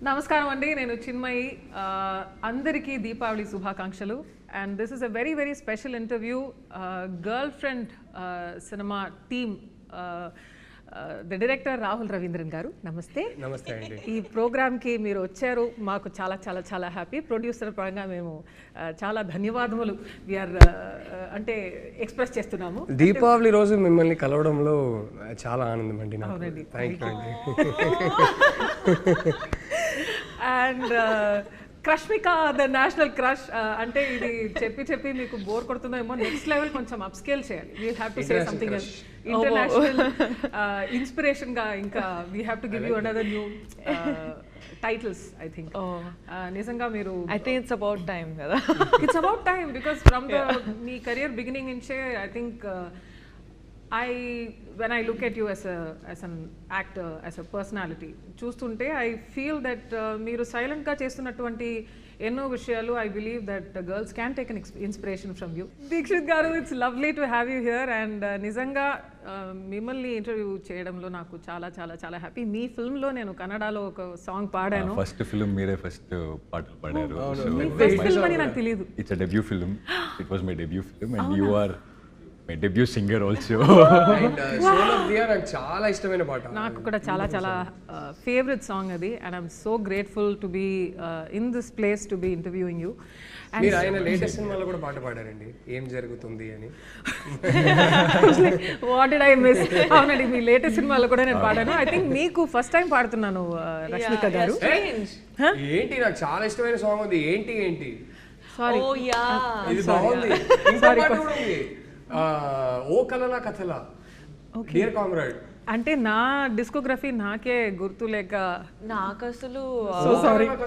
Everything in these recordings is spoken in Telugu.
నమస్కారం అండి, నేను చిన్మయి. అందరికీ దీపావళి శుభాకాంక్షలు. And this is a very very special interview. Girl friend cinema team, the director Rahul Ravindran గారు, నమస్తే. నమస్తే అండి. ఈ ప్రోగ్రామ్కి మీరు వచ్చారు, మాకు చాలా చాలా చాలా హ్యాపీ. ప్రొడ్యూసర్ పరంగా మేము చాలా ధన్యవాదములు వీఆర్ అంటే ఎక్స్ప్రెస్ చేస్తున్నాము. దీపావళి రోజు మిమ్మల్ని కలవడంలో చాలా ఆనందం అండి. అవునండి, థ్యాంక్ యూ అండి. And Rashmika the national crush అంటే ఇది చెప్పి చెప్పి మీకు బోర్ కొడుతుందేమో. నెక్స్ట్ లెవెల్ కొంచెం అప్ స్కేల్ చేయాలి. We have to say something else. International inspiration గా ఇంకా we have to give you another new titles. I think నిజంగా మీరు I think it's about time కదా. It's about time because from the మీ కెరియర్ బిగినింగ్ నుంచే I think when I look at you as an actor, as a personality, చూస్తుంటే I feel that మీరు సైలెంట్గా చేస్తున్నటువంటి ఎన్నో విషయాలు I believe that girls can take an inspiration from you. Dixit గారు, it's lovely to have you here and నిజంగా మిమ్మల్ని ఇంటర్వ్యూ చేయడంలో నాకు చాలా చాలా చాలా హ్యాపీ. మీ ఫిల్మ్లో నేను కన్నడలో ఒక సాంగ్ పాడాను. ఫస్ట్ ఫిల్మ్ మీరే ఫస్ట్ పాటలు పాడారు. ఫస్ట్ ఫిల్మ్ అని నాకు తెలియదు. It's a debut film. It was my debut film and you are my debut singer also. And soul of Dia నాకు చాలా ఇష్టమైన పాట. నాకు కూడా చాలా చాలా ఫేవరెట్ సాంగ్ అది. And I'm so grateful to be in this place to be interviewing you. మీరు ఆయన లేటెస్ట్ సినిమాలో కూడా పాట పాడారండి, ఏం జరుగుతుంది అని. What did I miss? అవునండి, మీ లేటెస్ట్ సినిమాలో కూడా నేను పాడాను. ఐ థింక్ మీకు ఫస్ట్ టైం పాడుతున్నాను రష్మిక గారు. ఏంటి, నాకు చాలా ఇష్టమైన సాంగ్ ఉంది. ఏంటి సారీ, ఇది బాగుంది. ఇంకో పాట కూడా ఉంది, ఓ కలలా కథలా, డియర్ కామ్రేడ్. అంటే నా డిస్కోగ్రఫీ నాకే గుర్తు లేక నాకు అసలు నాకు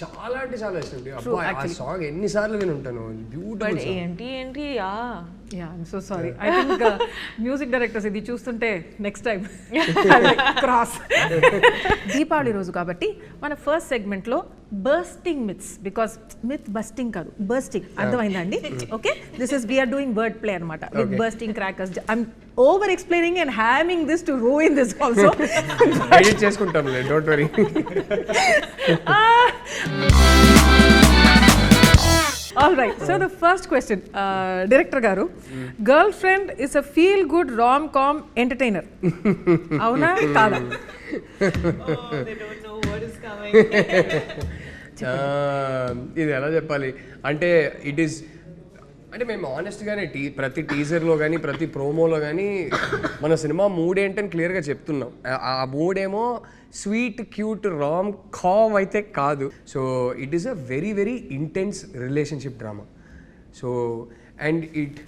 చాలా అంటే చాలా ఇష్టం. ఆ సాంగ్ ఎన్నిసార్లు విని ఉంటాను. బ్యూటిఫుల్. ఏంటి yeah I'm so sorry. I think music directors ఇది చూస్తుంటే నెక్స్ట్ టైం క్రాస్. దీపావళి రోజు కాబట్టి మన ఫస్ట్ సెగ్మెంట్లో bursting myths, because myth busting కాదు, బర్స్టింగ్, అర్థమైందండి? Okay, this is we're doing word play అనమాట with bursting crackers. I'm over explaining and having this to ruin this also. Edit చేసుకుంటాం, don't worry. All right, so the first question, director garu, girlfriend is a feel good rom-com entertainer. Avuna kada? they don't know what is coming. ఇది ఎలా చెప్పాలి అంటే, ఇట్ ఈస్ అంటే మేము ఆనెస్ట్గానే ప్రతి టీజర్లో కానీ ప్రతి ప్రోమోలో కానీ మన సినిమా మూడ్ ఏంటని క్లియర్గా చెప్తున్నాం. ఆ మూడేమో స్వీట్ క్యూట్ రామ్ కామ్ అయితే కాదు. So it is a very very intense relationship drama. So and it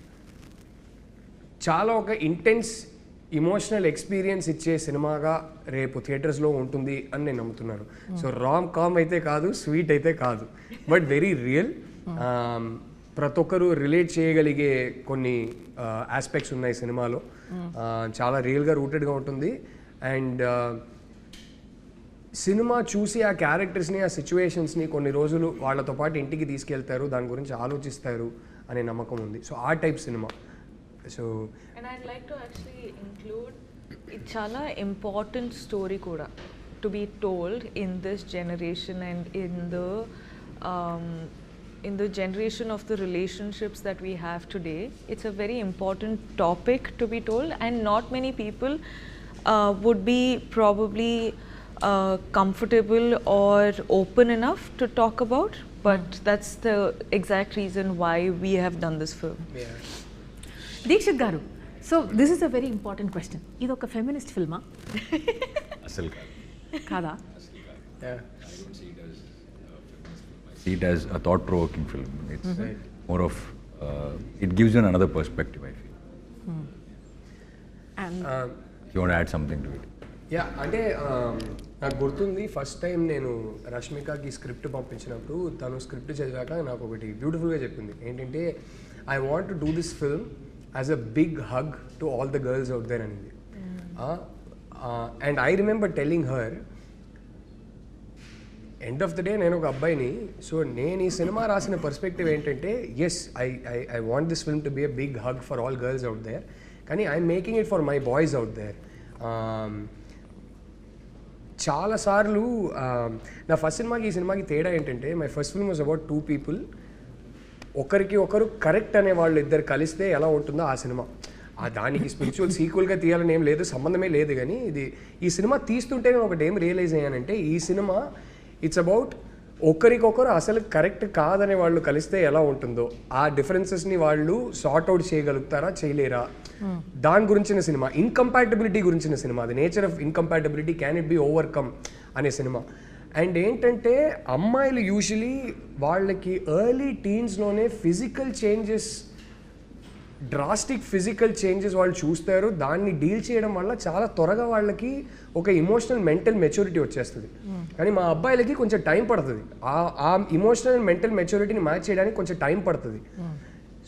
చాలా ఒక ఇంటెన్స్ ఇమోషనల్ ఎక్స్పీరియన్స్ ఇచ్చే సినిమాగా రేపు థియేటర్స్లో ఉంటుంది అని నేను నమ్ముతున్నాను. సో రామ్ కామ్ అయితే కాదు, స్వీట్ అయితే కాదు, బట్ వెరీ రియల్. ప్రతి ఒక్కరు రిలేట్ చేయగలిగే కొన్ని ఆస్పెక్ట్స్ ఉన్నాయి సినిమాలో. చాలా రియల్గా రూటెడ్గా ఉంటుంది. అండ్ సినిమా చూసి ఆ క్యారెక్టర్స్ని, ఆ సిచ్యువేషన్స్ని కొన్ని రోజులు వాళ్ళతో పాటు ఇంటికి తీసుకెళ్తారు, దాని గురించి ఆలోచిస్తారు అనే నమ్మకం ఉంది. సో ఆ type cinema. So and I'd like to actually include it chala important story kuda to be told in this generation and in the generation of the relationships that we have today. It's a very important topic to be told and not many people would be probably comfortable or open enough to talk about, but that's the exact reason why we have done this film. Deekshith garu, so this is a very important question. ఇది ఒక ఫెమినిస్ట్ ఫిల్మా? అసలు కాదా? see it as a thought provoking film. It's more of it gives you another perspective, I feel. And you want to add something to it? Yeah, అంటే నాకు గుర్తుంది ఫస్ట్ టైం నేను రష్మికకి స్క్రిప్ట్ పంపించినప్పుడు తను స్క్రిప్ట్ చదివాక నాకు ఒకటి బ్యూటిఫుల్గా చెప్పింది. ఏంటంటే, I want to do this film as a big hug to all the girls out there అనేది. And I remember telling her, end of the day నేను ఒక అబ్బాయిని, సో నేను ఈ సినిమా రాసిన పర్స్పెక్టివ్ ఏంటంటే, yes I want this film to be a big hug for all girls out there, కానీ I'm making it for my boys out there. చాలాసార్లు నా ఫస్ట్ సినిమాకి ఈ సినిమాకి తేడా ఏంటంటే my first film was about 2 people. ఒకరికి ఒకరు కరెక్ట్ అనే వాళ్ళు ఇద్దరు కలిస్తే ఎలా ఉంటుందో ఆ సినిమా. దానికి స్పిరిచువల్ సీక్వెల్గా తీయాలని ఏం లేదు, సంబంధమే లేదు. కానీ ఈ సినిమా తీస్తుంటే నేను ఒకటి ఏం రియలైజ్ అయ్యానంటే ఈ సినిమా ఇట్స్ అబౌట్ ఒకరికొకరు అసలు కరెక్ట్ కాదనే వాళ్ళు కలిస్తే ఎలా ఉంటుందో, ఆ డిఫరెన్సెస్ని వాళ్ళు సార్ట్ అవుట్ చేయగలుగుతారా చేయలేరా, దాని గురించిన సినిమా. ఇన్కంపాటబిలిటీ గురించిన సినిమా. The nature of incompatibility, can it be overcome అనే సినిమా. అండ్ ఏంటంటే అమ్మాయిలు యూజువలీ వాళ్ళకి ఎర్లీ టీన్స్లోనే physical changes, drastic physical changes వాళ్ళు చూస్తారు. దాన్ని డీల్ చేయడం వల్ల చాలా త్వరగా వాళ్ళకి ఒక ఇమోషనల్ మెంటల్ మెచ్యూరిటీ వచ్చేస్తుంది. కానీ మా అబ్బాయిలకి కొంచెం టైం పడుతుంది. ఆ ఇమోషనల్ అండ్ మెంటల్ మెచ్యూరిటీని మ్యాచ్ చేయడానికి కొంచెం టైం పడుతుంది.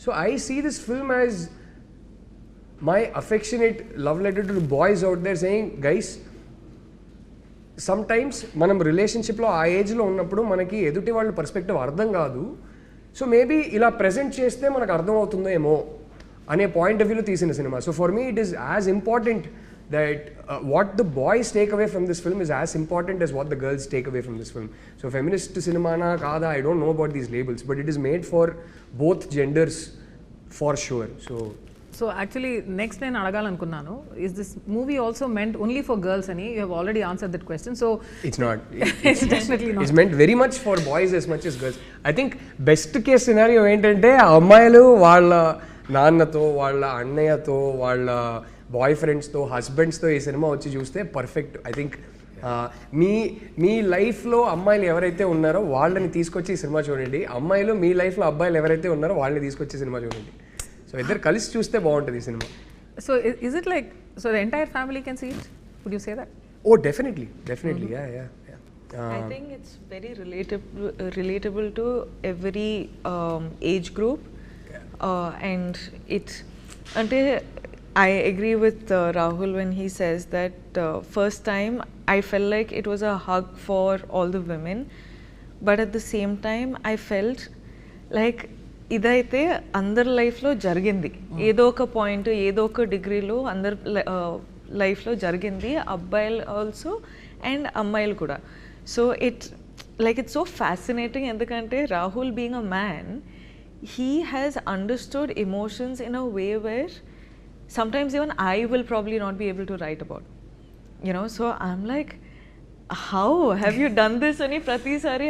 So I see this film as my affectionate love letter to boys out there saying, guys, sometimes మనం రిలేషన్షిప్లో ఆ ఏజ్లో ఉన్నప్పుడు మనకి ఎదుటి వాళ్ళ పర్స్పెక్టివ్ అర్థం కాదు. సో మేబీ ఇలా ప్రెజెంట్ చేస్తే మనకు అర్థం అవుతుందో ఏమో అనే పాయింట్ ఆఫ్ వ్యూలో తీసిన cinema. So for me it is as important that what the boys take away from this film is as important as what the girls take away from this film. So feminist సినిమానా కాదా, I don't know about these labels, but it is made for both genders for sure. So actually next నేను అడగాలనుకున్నాను, is this movie also meant only for girls అని? You have already answered that question. So it's not. It's definitely not. It's meant very much for boys as much as girls. I think best case scenario ఏంటంటే అమ్మాయిలు వాళ్ళ నాన్నతో, వాళ్ళ అన్నయ్యతో, వాళ్ళ బాయ్ ఫ్రెండ్స్తో, హస్బెండ్స్తో ఈ సినిమా వచ్చి చూస్తే పర్ఫెక్ట్. ఐ థింక్ మీ లైఫ్లో అమ్మాయిలు ఎవరైతే ఉన్నారో వాళ్ళని తీసుకొచ్చి ఈ సినిమా చూడండి. అమ్మాయిలు మీ లైఫ్లో అబ్బాయిలు ఎవరైతే ఉన్నారో వాళ్ళని తీసుకొచ్చి సినిమా చూడండి. సో ఇద్దరు కలిసి చూస్తే బాగుంటుంది ఈ సినిమా. So is it like, so the entire family can see it? Would you say that? Oh, definitely. Yeah. I think it's very relatable to every age group. And I agree with Rahul when he says that first time I felt like it was a hug for all the women, but at the same time I felt like ఇదైతే అందరి లైఫ్లో జరిగింది, ఏదో ఒక పాయింట్, ఏదో ఒక డిగ్రీలో అందరి లైఫ్లో జరిగింది, అబ్బాయిలు ఆల్సో అండ్ అమ్మాయిలు కూడా. సో ఇట్స్ సో ఫ్యాసినేటింగ్, ఎందుకంటే Rahul being a man, he has understood emotions in a way where sometimes even I will probably not be able to write about, you know. So I'm like, how have you done this ani prati sari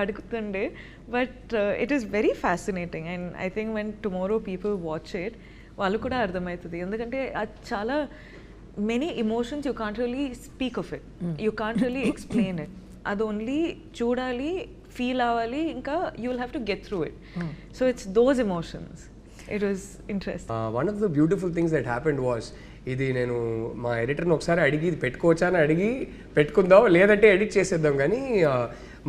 adugutunde, but it is very fascinating. And I think when tomorrow people watch it, vallu kuda ardhamaitadi, endukante chaala many emotions you can't really speak of it, you can't really explain it, adu only chudali, feel avali, inka you will have to get through it. So it's those emotions. It was interesting. One of the beautiful things that happened was, ఇది నేను మా ఎడిటర్ని ఒకసారి అడిగి ఇది పెట్టుకోవచ్చా అని అడిగి పెట్టుకుందాం, లేదంటే ఎడిట్ చేసేద్దాం. కానీ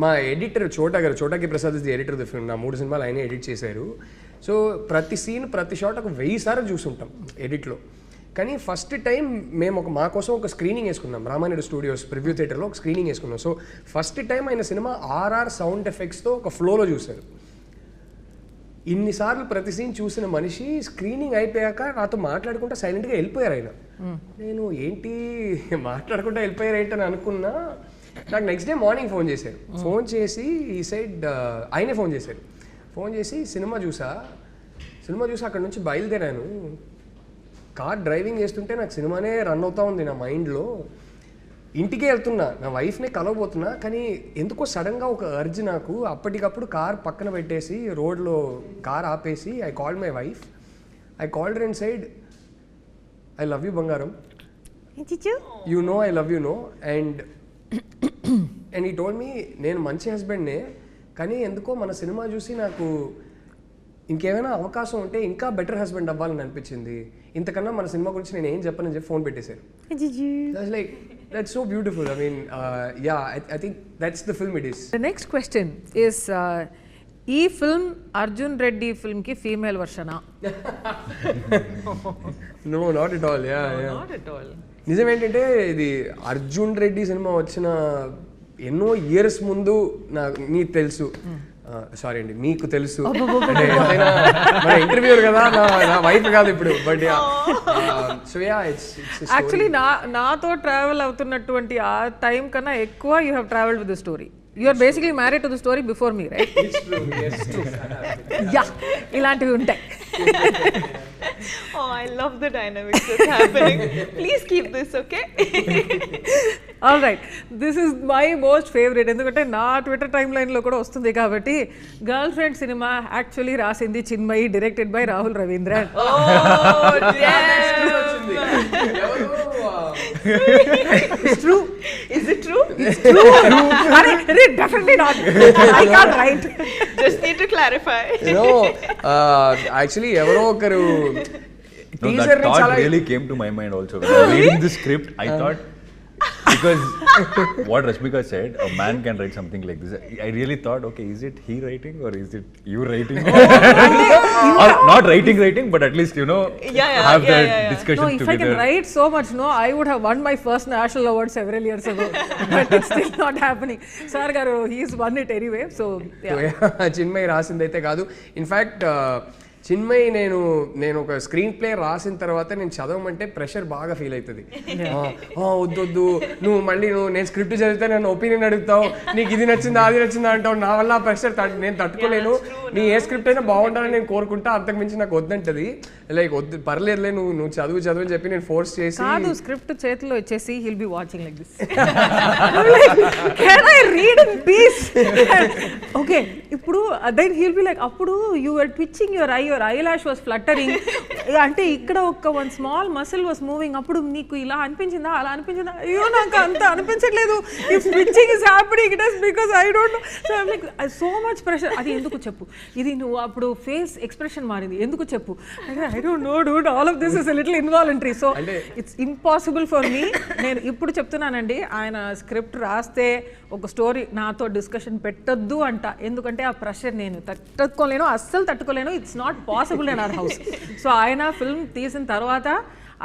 మా editor Chota K Prasad is the editor of the film. నా 3 సినిమాలు ఆయనే ఎడిట్ చేశారు. సో ప్రతి సీన్, ప్రతి షాట్ ఒక 1000 సార్లు చూసుంటాం ఎడిట్లో. కానీ ఫస్ట్ టైం మేము మా కోసం ఒక స్క్రీనింగ్ వేసుకున్నాం, రామానాయుడు స్టూడియోస్ ప్రివ్యూ థియేటర్లో ఒక స్క్రీనింగ్ వేసుకున్నాం. సో ఫస్ట్ టైం ఆయన సినిమా RR సౌండ్ ఎఫెక్ట్స్తో ఒక ఫ్లోలో చూశారు. ఇన్నిసార్లు ప్రతి సీన్ చూసిన మనిషి స్క్రీనింగ్ అయిపోయాక నాతో మాట్లాడుకుంటా సైలెంట్గా వెళ్ళిపోయారు ఆయన. నేను ఏంటి మాట్లాడుకుంటా వెళ్ళిపోయారు ఏంటని అనుకున్నా. నాకు నెక్స్ట్ డే మార్నింగ్ ఫోన్ చేశారు. ఫోన్ చేసి ఈ సైడ్ ఆయనే ఫోన్ చేశారు. ఫోన్ చేసి సినిమా చూసా అక్కడ నుంచి బయలుదేరాను. కార్ డ్రైవింగ్ చేస్తుంటే నాకు సినిమానే రన్ అవుతా ఉంది నా మైండ్లో. ఇంటికే వెళ్తున్నా, నా వైఫ్నే కలవబోతున్నా, కానీ ఎందుకో సడన్గా ఒక అర్జ్ నాకు. అప్పటికప్పుడు కార్ పక్కన పెట్టేసి రోడ్లో కార్ ఆపేసి I called my wife. I called her and said, I love you బంగారం, you know I love you know. And he told me, నేను మంచి హస్బెండ్నే, కానీ ఎందుకో మన సినిమా చూసి నాకు ఇంకేమైనా అవకాశం ఉంటే ఇంకా బెటర్ హస్బెండ్ అవ్వాలని అనిపించింది. ఇంతకన్నా మన సినిమా గురించి నేను ఏం చెప్పనని చెప్పి ఫోన్ పెట్టేశారు. Like that's so beautiful. I mean I think that's the film it is. The next question is, ఈ ఫిల్మ్ అర్జున్ రెడ్డి ఫిల్మ్కి ఫీమేల్ వర్షనా? No, not at all. Not at all. నిజం ఏంటంటే ఇది అర్జున్ రెడ్డి సినిమా వచ్చిన ఎన్నో ఇయర్స్ ముందు నీకు తెలుసు సారీ అండి, మీకు తెలుసు అంటే ఏదైనా మన ఇంటర్వ్యూర్ కదా, నా వైఫ్ కాదు ఇప్పుడు, but so ya it's actually నాతో ట్రావెల్ అవుతున్నటువంటి ఆ టైం కన్నా ఎక్కువ you have travelled with the story. You are basically married to the story before me, right? Ya, ఇలాంటివి ఉంటాయి. Oh, I love the dynamics that's happening. Please keep this, okay? All right, this is my most favourite. ఎందుకంటే నా ట్విట్టర్ టైమ్ లైన్లో కూడా వస్తుంది కాబట్టి. గర్ల్ ఫ్రెండ్ సినిమా యాక్చువల్లీ రాసింది Chinmayi, directed by Rahul Ravindran. Oh, damn. It's true. Is it true? It's true. Definitely not. I can't write. Just need to clarify. Actually ఎవరో ఒకరు No, that thought really came to my mind also. When I was reading the script, I thought, because what Rashmika said, a man can write something like this. I really thought, okay, is it he writing or is it you writing? Or not writing, but at least, have that discussion No, if together. I can write so much, I would have won my first national award several years ago. But it's still not happening. Sir garu, he's won it anyway. So, yeah. Chinmayi రాసిందైతే కాదు. ఇన్ఫ్యాక్ట్ చిన్మయి నేను ఒక స్క్రీన్ ప్లే రాసిన తర్వాత నేను చదవమంటే ప్రెషర్ బాగా ఫీల్ అవుతుంది. వద్దొద్దు, నేను స్క్రిప్ట్ చదివితే నన్ను ఒపీనియన్ అడుగుతావు, నీకు ఇది నచ్చిందా అది నచ్చిందా అంటావు, నా వల్ల ఆ ప్రెషర్ నేను తట్టుకోలేను, నీ ఏ స్క్రిప్ట్ అయినా బాగుండాలని నేను కోరుకుంటా, అంతకుమించి నాకు వద్దంటది. లైక్ వద్దు, పర్లేదులే, నువ్వు చదువు అని చెప్పి నేను ఫోర్స్ చేసి, కాదు, స్క్రిప్ట్ చేతిలో ఇచ్చేసి he'll be watching like this. Can I read in peace? Okay, ఇప్పుడు then he'll be like, అప్పుడు you were twitching your eyelash was fluttering, అంటే ఇక్కడ one small muscle was moving, అప్పుడు నీకు ఇలా అనిపించిందా అలా అనిపించిందా? అయ్యో నాకు అంత అనిపించట్లేదు, if twitching is happening it is because I don't know. So I'm like, so much pressure. అది ఎందుకు చెప్పు, ఇది నువ్వు అప్పుడు ఫేస్ ఎక్స్ప్రెషన్ మారింది ఎందుకు చెప్పు. I don't know dude, all of this is a little involuntary, so it's impossible for me. నేను ఇప్పుడు చెప్తున్నానండి, ఆయన స్క్రిప్ట్ రాస్తే ఒక స్టోరీ నాతో డిస్కషన్ పెట్టొద్దు అంట, ఎందుకంటే ఆ ప్రెషర్ నేను తట్టుకోలేను, అస్సలు తట్టుకోలేను. It's not possible in our house. So ఆయన ఫిల్మ్ తీసిన తర్వాత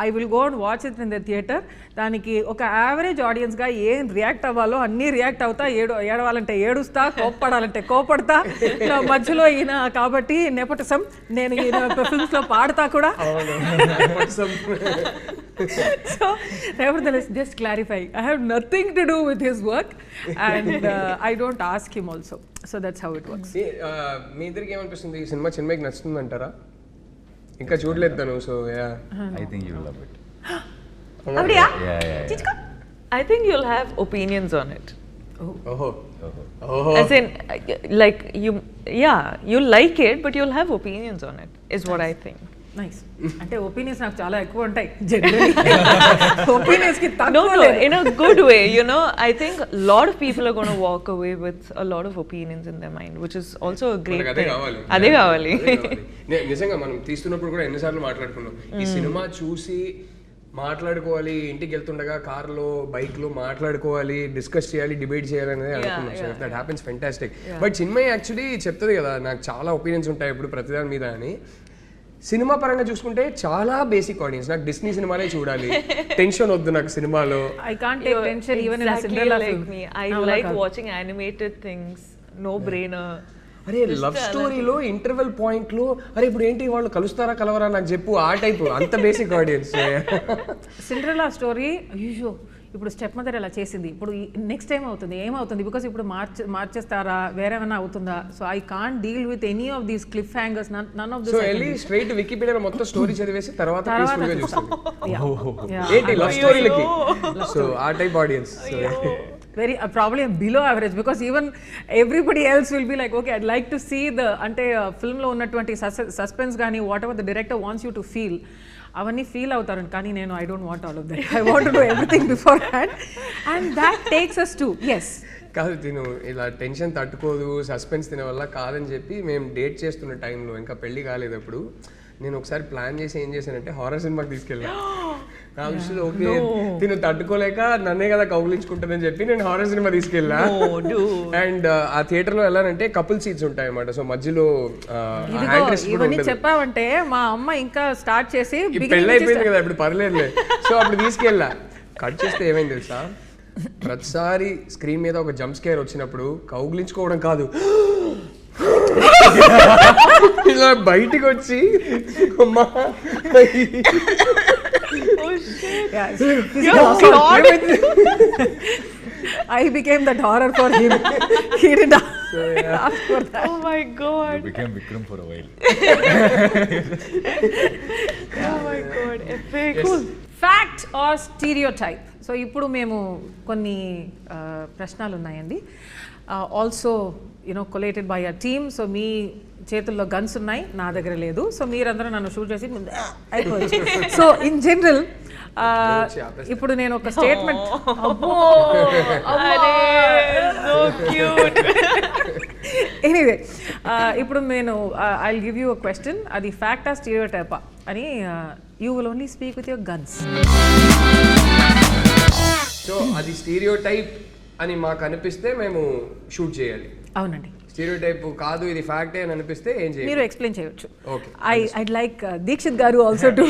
I will go and watch it in the theatre. దానికి ఒక యావరేజ్ ఆడియన్స్గా ఏం రియాక్ట్ అవ్వాలో అన్నీ రియాక్ట్ అవుతా, ఏడవాలంటే ఏడుస్తా, కోప్పడాలంటే కోపడతా. మధ్యలో ఈయన కాబట్టి నెపోటిజం, నేను ఈయన ఫిల్మ్స్లో పాడతా కూడా. So nevertheless, just clarify, I have nothing to do with his work and I don't ask him also. So that's how it works. మీ ఇద్దరికి ఏమనిపిస్తుంది, ఈ సినిమా చిన్మయికి నచ్చుతుంది అంటారా? ఇంకా చూడలేదు తను. So yeah, I think you will love it. Avriya? Yeah. I think you'll have opinions on it. ఓహో, As in, like, you'll like it, but you'll have opinions on it, is what I think. Nice. అంటే ఒపీనియన్స్ నాకు చాలా ఎక్కువ ఉంటాయి జనరల్లీ. ఒపీనియన్స్ కి No, తక్కువ no, లేదు. in a good way, I think a lot of people are going to walk away with a lot of opinions in their mind, which is also a great మనకు అదే thing. కావాలి. అదే కావాలి. నిజంగా మనం తీస్తున్నప్పుడు కూడా ఎన్నిసార్లు మాట్లాడుకున్నాం, ఈ సినిమా చూసి మాట్లాడుకోవాలి, ఇంటికి వెళ్తుండగా కార్లో బైక్లో మాట్లాడుకోవాలి, డిస్కస్ చేయాలి, డిబేట్ చేయాలి అనేది అనుకున్నాం. So that happens fantastic. But Chinmayi actually చెప్తుంది కదా, నాకు చాలా ఒపీనియన్స్ ఉంటాయి ఇప్పుడు ప్రతిదాని మీద అని. సినిమా పరంగా చూసుకుంటే చాలా బేసిక్ ఆడియన్స్, నాకు డిస్నీ సినిమాలే చూడాలి, టెన్షన్ వద్దు నాకు సినిమాలో. I can't take tension even in a Exactly Cinderella like film. me. I like watching animated things, no brainer. అరే లవ్ స్టోరీలో ఇంటర్వెల్ పాయింట్లో అరే ఇప్పుడు ఏంటి వాళ్ళు కలుస్తారా కలవరా నాకు చెప్పు, ఆ టైప్, అంత బేసిక్ ఆడియన్స్. సిండ్రెల్లా స్టోరీ, అయ్యో ఇప్పుడు స్టెప్ మదర్ ఎలా చేసింది, ఇప్పుడు నెక్స్ట్ టైం అవుతుంది ఏమవుతుంది, బికాస్ ఇప్పుడు మార్చేస్తారా వేరేమైనా అవుతుందా. So I can't deal with any of these cliffhangers, none of this. So వెళ్ళి స్ట్రైట్ వికీపీడియా మొత్తం స్టోరీ చదివేసి తర్వాత పీస్ఫుల్ గా చూస్తాం ఏంటి లవ్ Yo. స్టోరీలకి. సో ఆ type audience very probably below average, because even everybody else will be like, okay, I'd like to see the ante film lo unnatuvanti suspense gaani whatever the director wants you to feel avanni feel avutaru, కానీ నేను I don't want all of that. I want to do everything beforehand and that takes us to yes. కాదు, తిను ఇలా టెన్షన్ తట్టుకోదు, సస్పెన్స్ తినే వల్ల కాదని చెప్పి మేము డేట్ చేస్తున్న టైంలో, ఇంకా పెళ్లి కాలేదు అప్పుడు, నేను ఒకసారి ప్లాన్ చేసి ఏం చేశానంటే హారర్ సినిమాకి తీసుకెళ్ళా. నా విషయంలో ఓకే తిను తట్టుకోలేక నన్నే కదా కౌగిలించుకుంటుందని చెప్పి నేను హారర్ సినిమా తీసుకెళ్ళా. అండ్ ఆ థియేటర్ లో వెళ్ళాలంటే కపుల్ సీట్స్ ఉంటాయి అన్నమాట. సో మధ్యలో ఇవన్నీ చెప్పావంటే మా అమ్మ ఇంకా స్టార్ట్ చేసి పెళ్ళి అయిపోయింది కదా ఇప్పుడు పర్లేదులే. సో అప్పుడు తీసుకెళ్ళా. కట్ చేస్తే ఏమైంది తెలుసా, ప్రతిసారి స్క్రీన్ మీద ఒక జంప్ స్కేర్ వచ్చినప్పుడు కౌగిలించుకోవడం కాదు, ఇలా బయటికి వచ్చి అమ్మా Yeah, physical assault. I became that horror for him. He did not ask for that. Oh my god. You became Vikram for a while. Oh my god. Epic. Cool. Fact or stereotype? So ఇప్పుడు మేము కొన్ని ప్రశ్నలు ఉన్నాయండి. Also you know collated by a team. So మీ చేతుల్లో గన్స్ ఉన్నాయి, నా దగ్గర లేదు. సో మీరందరూ నన్ను షూట్ చేసి అయిపోవచ్చు. సో ఇన్ జనరల్ ఇప్పుడు నేను ఒక స్టేట్మెంట్ ఎనీవే ఇప్పుడు నేను I will give you a question. అది ఫ్యాక్టా స్టీరియోటైపా అని you will only speak with your guns. So అది స్టీరియోటైప్ అని మాకు అనిపిస్తే మేము షూట్ చేయాలి. అవునండి. స్టీరియోటైప్ కాదు ఇది ఫ్యాక్టే అని అనిపిస్తే ఏం చేయాలి? మీరు ఎక్స్ప్లెయిన్ చేయొచ్చు. ఓకే. ఐడ్ లైక్ దీక్షిత్ గారు ఆల్సో టు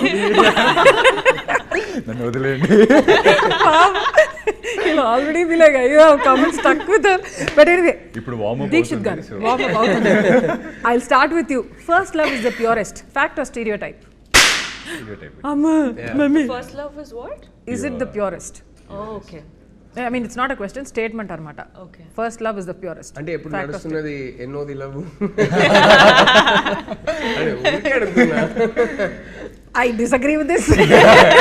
నన్ను వదిలేండి. ఆల్రెడీ be like అయ్యో comment stuck with her. But anyway, ఇప్పుడు వార్మ్ అప్ దీక్షిత్ గారు warm up అవుతుంది. I'll start with you. First love is the purest. Fact or stereotype? Amma, mummy. First love is what? Is it the purest? Oh, okay. I mean, it's not a question, statement armata. Okay. First love is the purest. అంటే ఎప్పుడు నడుస్తున్నది ఎన్నోది లవ్ అంటే ఊరికే అడుగుతున్నా. I disagree with this.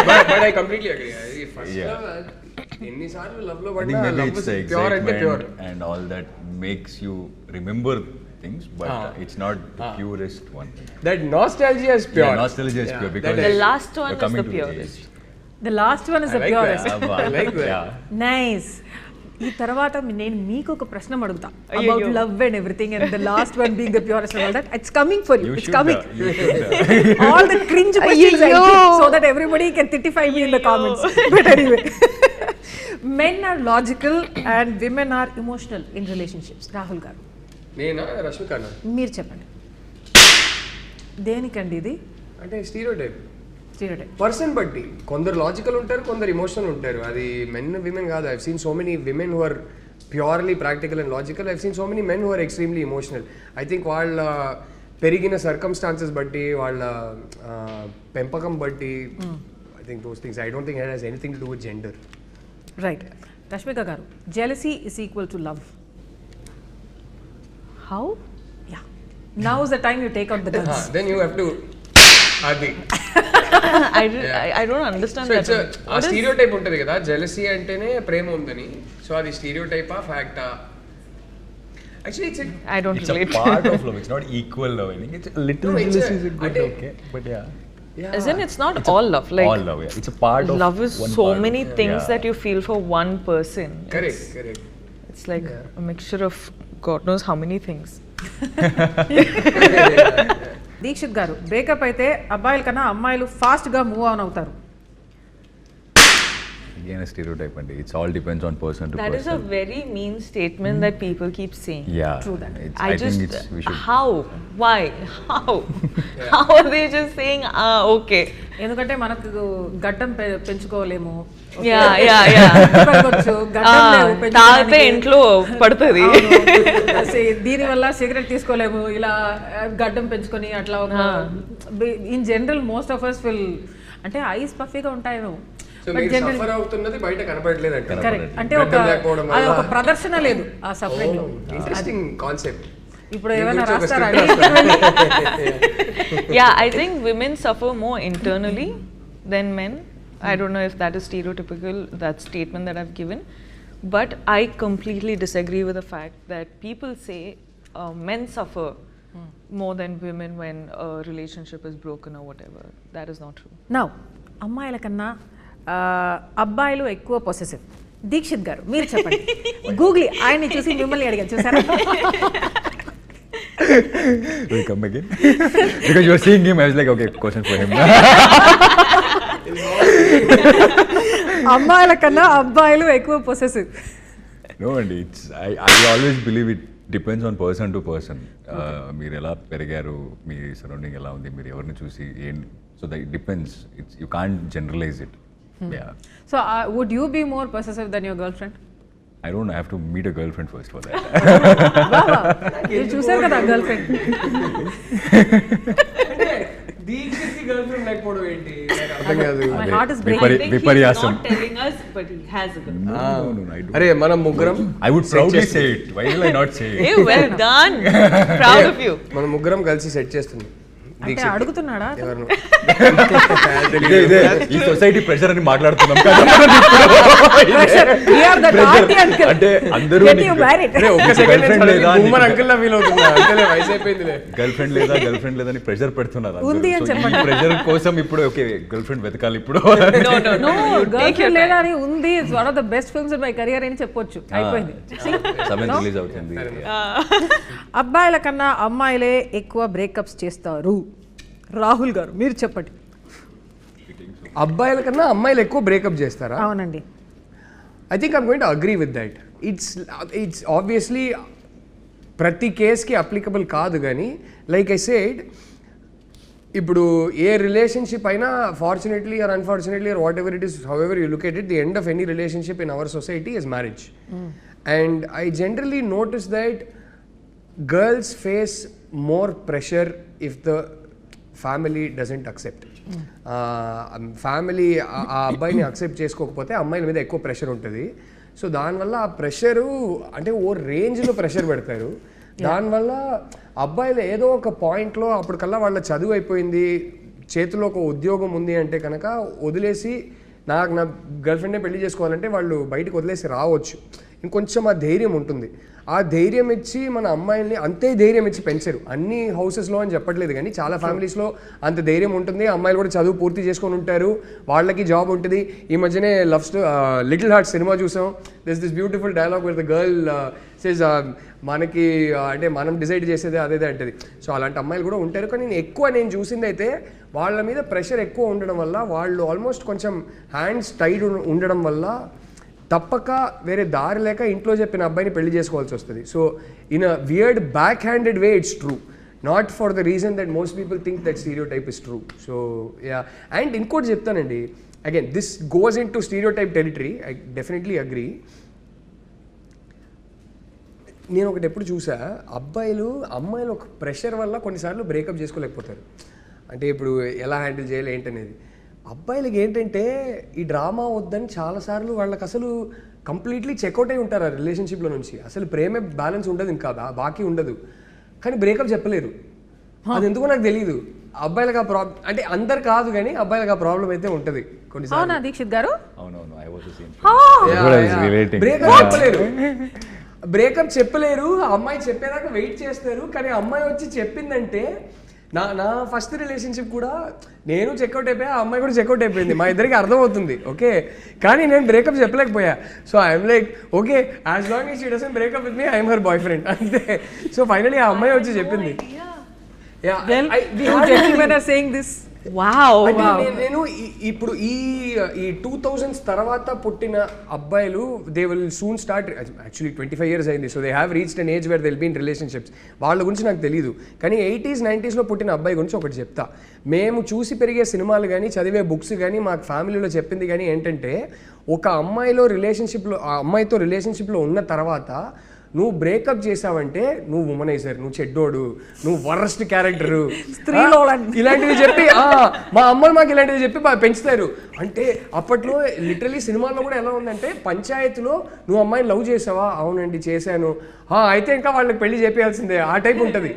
But I completely agree. First love ఎన్నిసార్లు లవ్ లో పడినా లవ్ ఇస్ ప్యూర్ అంటే pure and all that makes you remember things, but it's not the purest one. That nostalgia is pure. Yeah, nostalgia is pure because The last one you're is coming the to the purest. age. The last one is the purest. I like that. Yeah. Nice. ఈ తర్వాత నేను మీకు ఒక ప్రశ్న అడుగుతా about love and everything and the last one being the purest and all that. It's coming for you. It's coming. All the cringe questions I keep so that everybody can titify me in the comments. But anyway, men are logical and women are emotional in relationships. Rahul గారు, నేనా రష్మికనా? మీరు చెప్పండి దేనికండి ఇది? అంటే స్టీరియోటైప్ స్టీరియోటైప్ పర్సన్ బట్టి కొందరు లాజికల్ ఉంటారు, కొందరు ఇమోషనల్ ఉంటారు. అది మెన్ విమెన్ కాదు. I've seen so many women who are purely practical and logical. I've seen so many men who are extremely emotional. I think వాళ్ళ పెరిగిన సర్కమ్స్టాన్సెస్ బట్టి, వాళ్ళ పెంపకం బట్టి, I think those things. I don't think it has anything to do with gender. Right. Rashmika garu, jealousy is equal to love. How? Yeah. Now is the time you take out the guns. Then you have to అది I don't understand so that. It's a stereotype ఉంటుంది కదా, జెలసీ అంటేనే ప్రేమ ఉందని. సో అది స్టీరియోటైపా ఫ్యాక్టా? Actually it's I don't It's a relate. part of love. It's not equal love. I think it's a little No, it's a- jealousy is good, అంటే- okay, but yeah. Isn't it's not all love? Like All love, yeah. It's a part of love is one so part many of, things yeah. that you feel for one person. Correct. It's like a mixture of God knows how many things. Dikshit garu, breakup అయితే అబ్బాయిల కన్నా అమ్మాయిలు ఫాస్ట్గా మూవ్ ఆన్ అవుతారు. Again, a stereotype, and it's all depends on person to That person. is a very mean statement that people keep saying. Yeah. True that. I think it's we should. How? Why? How? How are they just saying okay? ఎందుకంటే మనకు గడ్డం పెంచుకోలేము. Yeah. పెరగొచ్చు, గడ్డం లేవు తాగితే పెంచుకోవడానికి. ఇంట్లో పడుతుంది. దీనివల్ల సిగరెట్ తీసుకోలేము, ఇలా గడ్డం పెంచుకొని అట్లా ఒక in general most of us will అంటే ఐస్ పఫీగా ఉంటాయేమో. సో మీరు సఫర్ అవుతున్నది బయట కనపడలేదు అంటే. కరెక్ట్. అంటే అది ఒక ప్రదర్శన లేదు ఆ సఫరింగ్ లో. Interesting concept. ఇప్పుడు ఏమైనా రాస్తారా? Yeah, I think women suffer more internally than men. I don't know if that is stereotypical, that statement that I've given, but I completely disagree with the fact that people say men suffer more than women when a relationship is broken or whatever. That is not true. Now అమ్మాయిల కన్నా అబ్బాయిలు ఎక్కువ పొసెసివ్. దీక్షిత్ గారు, మీరు చెప్పండి. గూగుల్ ఆయన్ని చూసి మిమ్మల్ని అడిగాను, చూసారా? Will come again? Because you were seeing him, I was like, okay, question for him. అమ్మాయిల కన్నా అబ్బాయిలు ఎక్కువ possessive. No, and I always believe it depends on person to person. మీరు ఎలా పెరిగారు, మీ సరౌండింగ్ ఎలా ఉంది, మీరు ఎవరిని చూసి so that it depends. You can't generalize it. Yeah. So would you be more possessive than your girlfriend? I don't know, I have to meet a girlfriend first for that. మీరు చూసారు కదా గర్ల్ ఫ్రెండ్. అంటే దీక్షిత్ గర్ల్ ఫ్రెండ్ లేకపోవడం ఏంటి నాకు అర్థం కాదు. My heart is breaking. I think he's Viparyasam. not telling us, but he has a girl. No, I don't. అరే మనం ముగ్గురం I would proudly say it. Why will I not say it? Hey, well done. Proud of you. మనం ముగ్గురం కలిసి సెట్ చేస్తుంది అంటే అడుగుతున్నాడా? ఎవరు ఇదే ఈ సొసైటీ ప్రెషర్ అని మాట్లాడుతున్నాం కదా. Pressure. We are the auntie uncle. అంటే అందరూ Get you married. ఒక్క సెకండ్ లేదా ఉమ్మర్ అంకుల్ లా ఫీల్ అవుతున్నా. అంతేలే వయసు అయిపోయిందిలే. గర్ల్ ఫ్రెండ్ లేదా అని ప్రెషర్ పెడుతున్నారు. ఉంది అని చెప్పండి. ప్రెషర్ కోసం ఇప్పుడు ఓకే గర్ల్ ఫ్రెండ్ వెతకాలి ఇప్పుడు. No. గర్ల్ ఫ్రెండ్ లేదా అని ఉంది. It's one of the best films in my career అని చెప్పొచ్చు. అయిపోయింది. సమయం రిలీజ్ అవుతుంది. అబ్బాయిల కన్నా అమ్మాయిలే ఎక్కువ బ్రేకప్స్ చేస్తారు. రాహుల్ గారు మీరు చెప్పండి. అబ్బాయిల కన్నా అమ్మాయిలు ఎక్కువ బ్రేకప్ చేస్తారా? అవునండి. I think I'm going to agree with that. It's obviously ప్రతి కేస్కి అప్లికబుల్ కాదు, కానీ లైక్ ఐ సెడ్, ఇప్పుడు ఏ రిలేషన్షిప్ అయినా fortunately are unfortunately are what ever it is, how ever you look at it, the end of any relationship in our society is marriage. And I generally notice that girls face more pressure if the family doesn't accept. Family ఆ అబ్బాయిని అక్సెప్ట్ చేసుకోకపోతే అమ్మాయిల మీద ఎక్కువ ప్రెషర్ ఉంటుంది. సో దానివల్ల ఆ ప్రెషరు అంటే ఓ రేంజ్లో ప్రెషర్ పెడతారు. దానివల్ల అబ్బాయిలు ఏదో ఒక పాయింట్లో అప్పటికల్లా వాళ్ళ చదువు అయిపోయింది, చేతిలో ఒక ఉద్యోగం ఉంది అంటే కనుక వదిలేసి నా గర్ల్ ఫ్రెండ్నే పెళ్లి చేసుకోవాలంటే వాళ్ళు బయటకు వదిలేసి రావచ్చు. ఇంకొంచెం ఆ ధైర్యం ఉంటుంది. ఆ ధైర్యం ఇచ్చి మన అమ్మాయిల్ని అంతే ధైర్యం ఇచ్చి పెంచరు. అన్ని హౌసెస్లో అని చెప్పట్లేదు, కానీ చాలా ఫ్యామిలీస్లో అంత ధైర్యం ఉంటుంది. అమ్మాయిలు కూడా చదువు పూర్తి చేసుకొని ఉంటారు, వాళ్ళకి జాబ్ ఉంటుంది. ఈ మధ్యనే లిటిల్ హార్ట్ సినిమా చూసాం. This beautiful dialogue with the girl says మనకి అంటే మనం డిసైడ్ చేసేదే అదేదే అంటది. సో అలాంటి అమ్మాయిలు కూడా ఉంటారు. కానీ నేను చూసింది అయితే వాళ్ళ మీద ప్రెషర్ ఎక్కువ ఉండడం వల్ల, వాళ్ళు ఆల్మోస్ట్ కొంచెం హ్యాండ్స్ టైడ్ ఉండడం వల్ల తప్పక వేరే దారి లేక ఇంట్లో చెప్పిన అబ్బాయిని పెళ్లి చేసుకోవాల్సి వస్తుంది. So in a weird back handed way it's true, not for the reason that most people think that stereotype is true. So yeah, and ఇంకోటి చెప్తానండి, again this goes in to stereotype territory. I definitely agree. నేను ఒకటి ఎప్పుడు చూసా, అమ్మాయిలు ఒక ప్రెషర్ వల్ల కొన్నిసార్లు బ్రేకప్ చేసుకోలేకపోతారు. అంటే ఇప్పుడు ఎలా హ్యాండిల్ చేయాలి ఏంటనేది. అబ్బాయిలకి ఏంటంటే ఈ డ్రామా వద్దని చాలాసార్లు వాళ్ళకి అసలు కంప్లీట్లీ చెక్అవుట్ అయి ఉంటారు ఆ రిలేషన్షిప్లో నుంచి. అసలు ప్రేమే బ్యాలెన్స్ ఉండదు, ఇంకా బాకీ ఉండదు, కానీ బ్రేకప్ చెప్పలేరు. అది ఎందుకో నాకు తెలియదు. అబ్బాయిలకు ఆ ప్రాబ్లం అంటే అందరు కాదు, కానీ అబ్బాయిలకు ఆ ప్రాబ్లం అయితే ఉంటుంది కొన్నిసార్లు. దీక్షిత్ గారు బ్రేకప్ చెప్పలేరు. అమ్మాయి చెప్పేదాకా వెయిట్ చేస్తారు, కానీ అమ్మాయి వచ్చి చెప్పిందంటే నా ఫస్ట్ రిలేషన్షిప్ కూడా నేను చెక్అవుట్ అయిపోయా, ఆ అమ్మాయి కూడా చెక్అవుట్ అయిపోయింది. మా ఇద్దరికి అర్థమవుతుంది, ఓకే, కానీ నేను బ్రేకప్ చెప్పలేకపోయా. So I'm like okay, as long as she doesn't break up with me I'm her boyfriend అంతే. సో ఫైనలీ ఆ అమ్మాయి వచ్చి చెప్పింది. నేను ఇప్పుడు ఈ 2000s తర్వాత పుట్టిన అబ్బాయిలు they will soon start, actually 25 years అయింది. So they have reached an age where they will be in relationships. వాళ్ళ గురించి నాకు తెలియదు, కానీ 80s 90s పుట్టిన అబ్బాయి గురించి ఒకటి చెప్తా. మేము చూసి పెరిగే సినిమాలు కానీ చదివే బుక్స్ కానీ మాకు ఫ్యామిలీలో చెప్పింది కానీ ఏంటంటే, ఒక అమ్మాయితో రిలేషన్షిప్లో ఉన్న తర్వాత నువ్వు బ్రేకప్ చేసావంటే నువ్వు ఉమనైజర్, నువ్వు చెడ్డోడు, నువ్వు వరస్ట్ క్యారెక్టరు, ఇలాంటివి చెప్పి మా అమ్మలు మాకు ఇలాంటివి చెప్పి పెంచుతారు. అంటే అప్పట్లో లిటరలీ సినిమాల్లో కూడా ఎలా ఉందంటే, పంచాయతీలో నువ్వు అమ్మాయిని లవ్ చేసావా, అవునండి చేశాను, అయితే ఇంకా వాళ్ళకి పెళ్లి చేయాల్సిందే, ఆ టైప్ ఉంటుంది.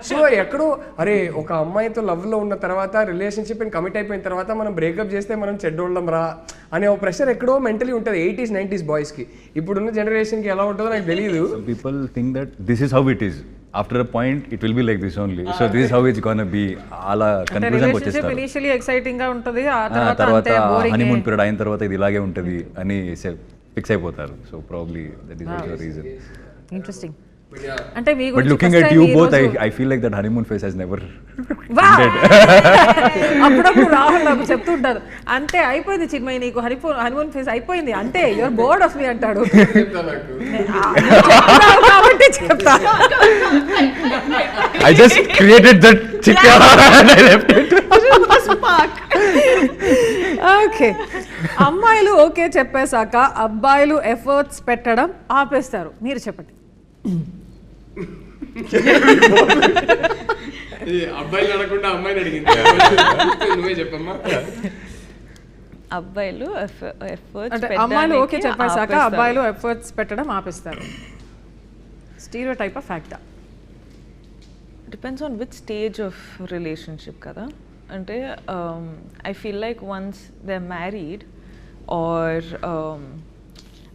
సో ఎక్కడో అరే ఒక అమ్మాయితో లవ్లో ఉన్న తర్వాత రిలేషన్షిప్ కమిట్ అయిపోయిన తర్వాత మనం బ్రేకప్ చేస్తే మనం చెడ్డోళ్ళం రా అనే ఒక ప్రెషర్ ఎక్కడో మెంటలీ ఉంటుంది 80s 90s బాయ్స్కి. ఇప్పుడున్న జనరేషన్కి ఎలా ఉంటుందో నాకు తెలియదు. People think that this is how it is. After a point it will be like this only. So this is how it's gonna be. అలా కన్క్లూజన్ వచ్చేస్తారు. ఇనిషియల్లీ ఎక్సైటింగ్ గా ఉంటది, ఆ తర్వాత హనీమూన్ పీరియడ్ అయిన తర్వాత ఇది ఇలాగే ఉంటది అని ఫిక్స్ అయిపోతారు. So probably that is also reason. Interesting. అంటే మీ గురించి, but looking at you both, I feel like that honeymoon phase has never ended. అప్పుడప్పుడు రాహుల్ నాకు చెప్తుంటారు, అంతే అయిపోయింది చిన్మయి, నీకు హనీమూన్ ఫేజ్ అయిపోయింది, అంతే యువర్ బోర్డ్ ఆఫ్ మీ అంటాడు. కాబట్టి చెప్తా, I just created that chicken and I left it. Okay. అమ్మాయిలు ఓకే చెప్పేశాక అబ్బాయిలు ఎఫర్ట్స్ పెట్టడం ఆపేస్తారు. మీరు చెప్పండి. అబ్బాయిలు అడగకుండా అమ్మాయిని అడిగింది. నువ్వే చెప్పమ్మా. అబ్బాయిలు అంటే అమ్మాయిలు ఓకే చెప్పేశాక అబ్బాయిలు ఎఫర్ట్స్ పెట్టడం ఆపేస్తారు. స్టీరియోటైప్ ఆఫ్ ఫ్యాక్టా? Depends on which stage of relationship కదా. అంటే I feel like once they're married or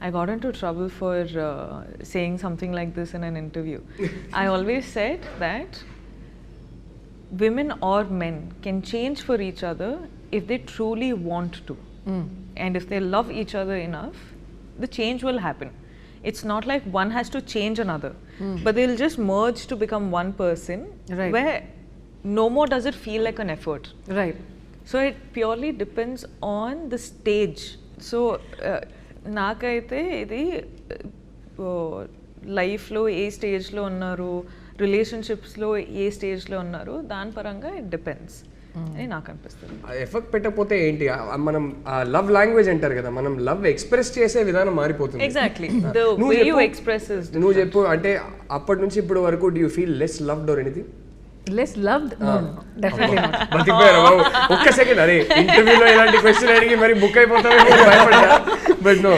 I got into trouble for saying something like this in an interview. I always said that women or men can change for each other if they truly want to. And if they love each other enough, the change will happen. It's not like one has to change another, but they'll just merge to become one person, Right. where no more does it feel like an effort. Right. So it purely depends on the stage. So నాకైతే ఇది లైఫ్లో ఏ స్టేజ్లో ఉన్నారు, రిలేషన్షిప్స్లో ఏ స్టేజ్లో ఉన్నారు, దాని పరంగా ఇట్ డిపెండ్స్ అని నాకు అనిపిస్తుంది. ఎఫెక్ట్ పెట్టకపోతే ఏంటి, మనం లవ్ లాంగ్వేజ్ అంటారు కదా, మనం లవ్ ఎక్స్ప్రెస్ చేసే విధానం మారిపోతుంది. Exactly the way you express is. నువ్వు చెప్పు, అంటే అప్పటి నుంచి ఇప్పటి వరకు do you feel less loved or anything? Less loved? No, definitely not. బతికిపోయారు బాబు. ఒక్క సెకండ్, అరే ఇంటర్వ్యూలో ఇలాంటి క్వశ్చన్ అడిగి మరి బుక్ అయిపోతామేమో భయపడ్డా. But no,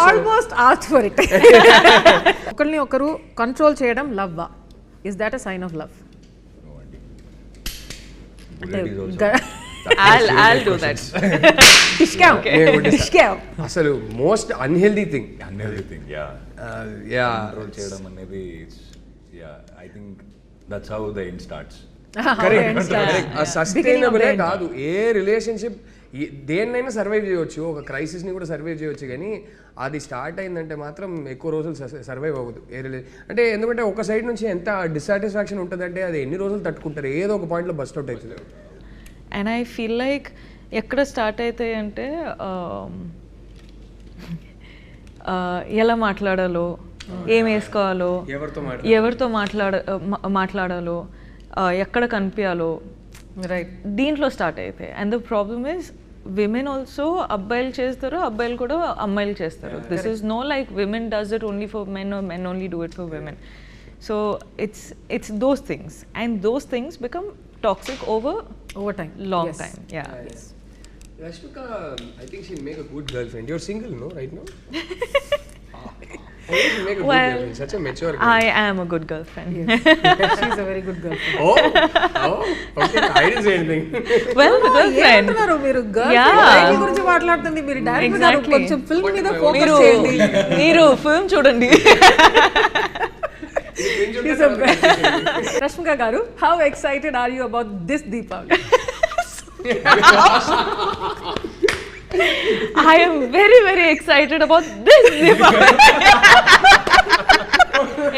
almost asked for it. ఒకరిని ఒకరు కంట్రోల్ చేయడం లవ్వా? Is that a sign of love? I'll do that. అసలు most unhealthy thing. Yeah control చేయడం అనేది, yeah I think that's how the end starts. Sustainable కాదు ఏ రిలేషన్షిప్. దేన్నైనా సర్వైవ్ చేయవచ్చు, ఒక క్రైసిస్ని కూడా సర్వైవ్ చేయవచ్చు, కానీ అది స్టార్ట్ అయిందంటే మాత్రం ఎక్కువ రోజులు సర్వైవ్ అవ్వదు ఏ అంటే. ఎందుకంటే ఒక సైడ్ నుంచి ఎంత డిస్సాటిస్ఫాక్షన్ ఉంటుందంటే అది ఎన్ని రోజులు తట్టుకుంటారు, ఏదో ఒక పాయింట్లో బస్ట్ అవుట్ అవుతుంది. అండ్ ఐ ఫీల్ లైక్ ఎక్కడ స్టార్ట్ అవుతాయి అంటే ఎలా మాట్లాడాలో, ఏం వేసుకోవాలో, ఎవరితో మాట్లాడాలో, ఎక్కడ కనిపించాలో, రైట్, దీంట్లో స్టార్ట్ అవుతాయి. And the problem is women also అబ్బాయిలు చేస్తారు, అబ్బాయిలు కూడా అమ్మాయిలు చేస్తారు. This is no like women does it only for men or men only do it for women. So it's those things, and those things become toxic over time, long yes. time. Yeah. Yes. Rashmika, I think she'll make a good girlfriend. You're single, no, right now? She'll make a good girlfriend. Such a mature girl. I am a good girlfriend. Yes. She's a very good girlfriend. Okay. I didn't say anything. Well, girlfriend. ఏంటన్నారు మీరు? Yeah. గర్ల్ గురించి మాట్లాడుతుంది మీరు. డైరెక్ట్ గా కొంచెం ఫిల్మ్ మీద ఫోకస్ చేయండి. మీరు ఫిల్మ్ చూడండి. Rashmika garu, how excited are you about this Deepavali? I am very, very excited about this Deepavali.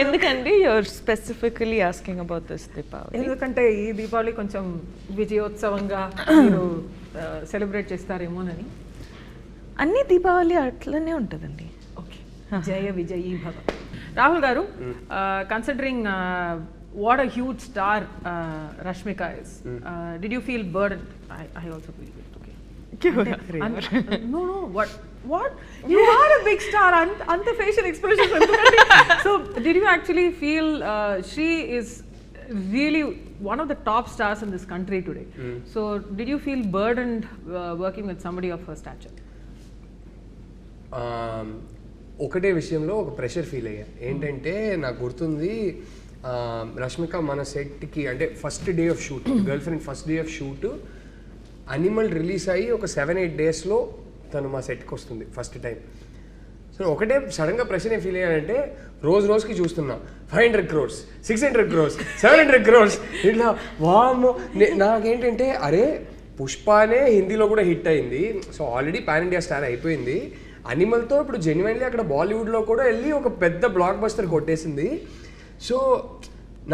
ఎందుకండి you're specifically asking about this Deepavali? ఎందుకంటే ఈ దీపావళి కొంచెం విజయోత్సవంగా మీరు సెలబ్రేట్ చేస్తారేమోనని. అన్ని దీపావళి అట్లనే ఉంటుందండి. ఓకే, జయ విజయీ భవ. రాహుల్ గారు, considering what a huge star Rashmika is, did you feel burdened? I also feel it. Okay. No, what? You are a big star. Anta facial expressions. So, did you actually feel she is really one of the top stars in this country today? So, did you feel burdened working with somebody of her stature? ఒకటే విషయంలో ఒక ప్రెషర్ ఫీల్ అయ్యా. ఏంటంటే నాకు గుర్తుంది, రష్మిక మన సెట్కి అంటే first day of shoot, girl friend first day of shoot animal release అయ్యి ఒక 7-8 డేస్లో తను మా సెట్కి వస్తుంది ఫస్ట్ టైం. సో ఒకటే సడన్గా ప్రెషర్ ఏం ఫీల్ అయ్యానంటే, రోజుకి చూస్తున్నా 500 crores, 600 crores, 700 crores ఇట్లా. వామ్మో, నాకేంటంటే అరే పుష్పనే హిందీలో కూడా హిట్ అయింది, so already pan India star అయిపోయింది. అనిమల్తో ఇప్పుడు జెన్యున్లీ అక్కడ బాలీవుడ్లో కూడా వెళ్ళి ఒక పెద్ద బ్లాక్ బస్టర్ కొట్టేసింది. సో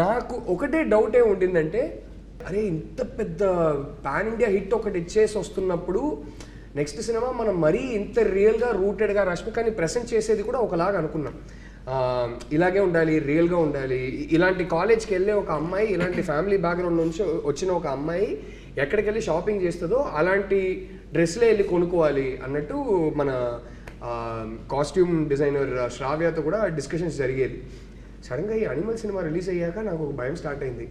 నాకు ఒకటే డౌట్ ఏమి ఉండిందంటే, అరే ఇంత పెద్ద పాన్ ఇండియా హిట్ ఒకటి ఇచ్చేసి వస్తున్నప్పుడు నెక్స్ట్ సినిమా మనం మరీ ఇంత రియల్గా రూటెడ్గా రష్మికని ప్రెజెంట్ చేసేది కూడా ఒకలాగా అనుకున్నాం. ఇలాగే ఉండాలి, రియల్గా ఉండాలి. ఇలాంటి కాలేజ్కి వెళ్ళే ఒక అమ్మాయి, ఇలాంటి ఫ్యామిలీ బ్యాక్గ్రౌండ్ నుంచి వచ్చిన ఒక అమ్మాయి ఎక్కడికి వెళ్ళి షాపింగ్ చేస్తుందో అలాంటి డ్రెస్లే వెళ్ళి కొనుక్కోవాలి అన్నట్టు మన కాస్ట్యూమ్ డిజైనర్ శ్రావ్యతో కూడా డిస్కషన్స్ జరిగేది. సడన్గా ఈ అనిమల్ సినిమా రిలీజ్ అయ్యాక నాకు ఒక భయం స్టార్ట్ అయింది.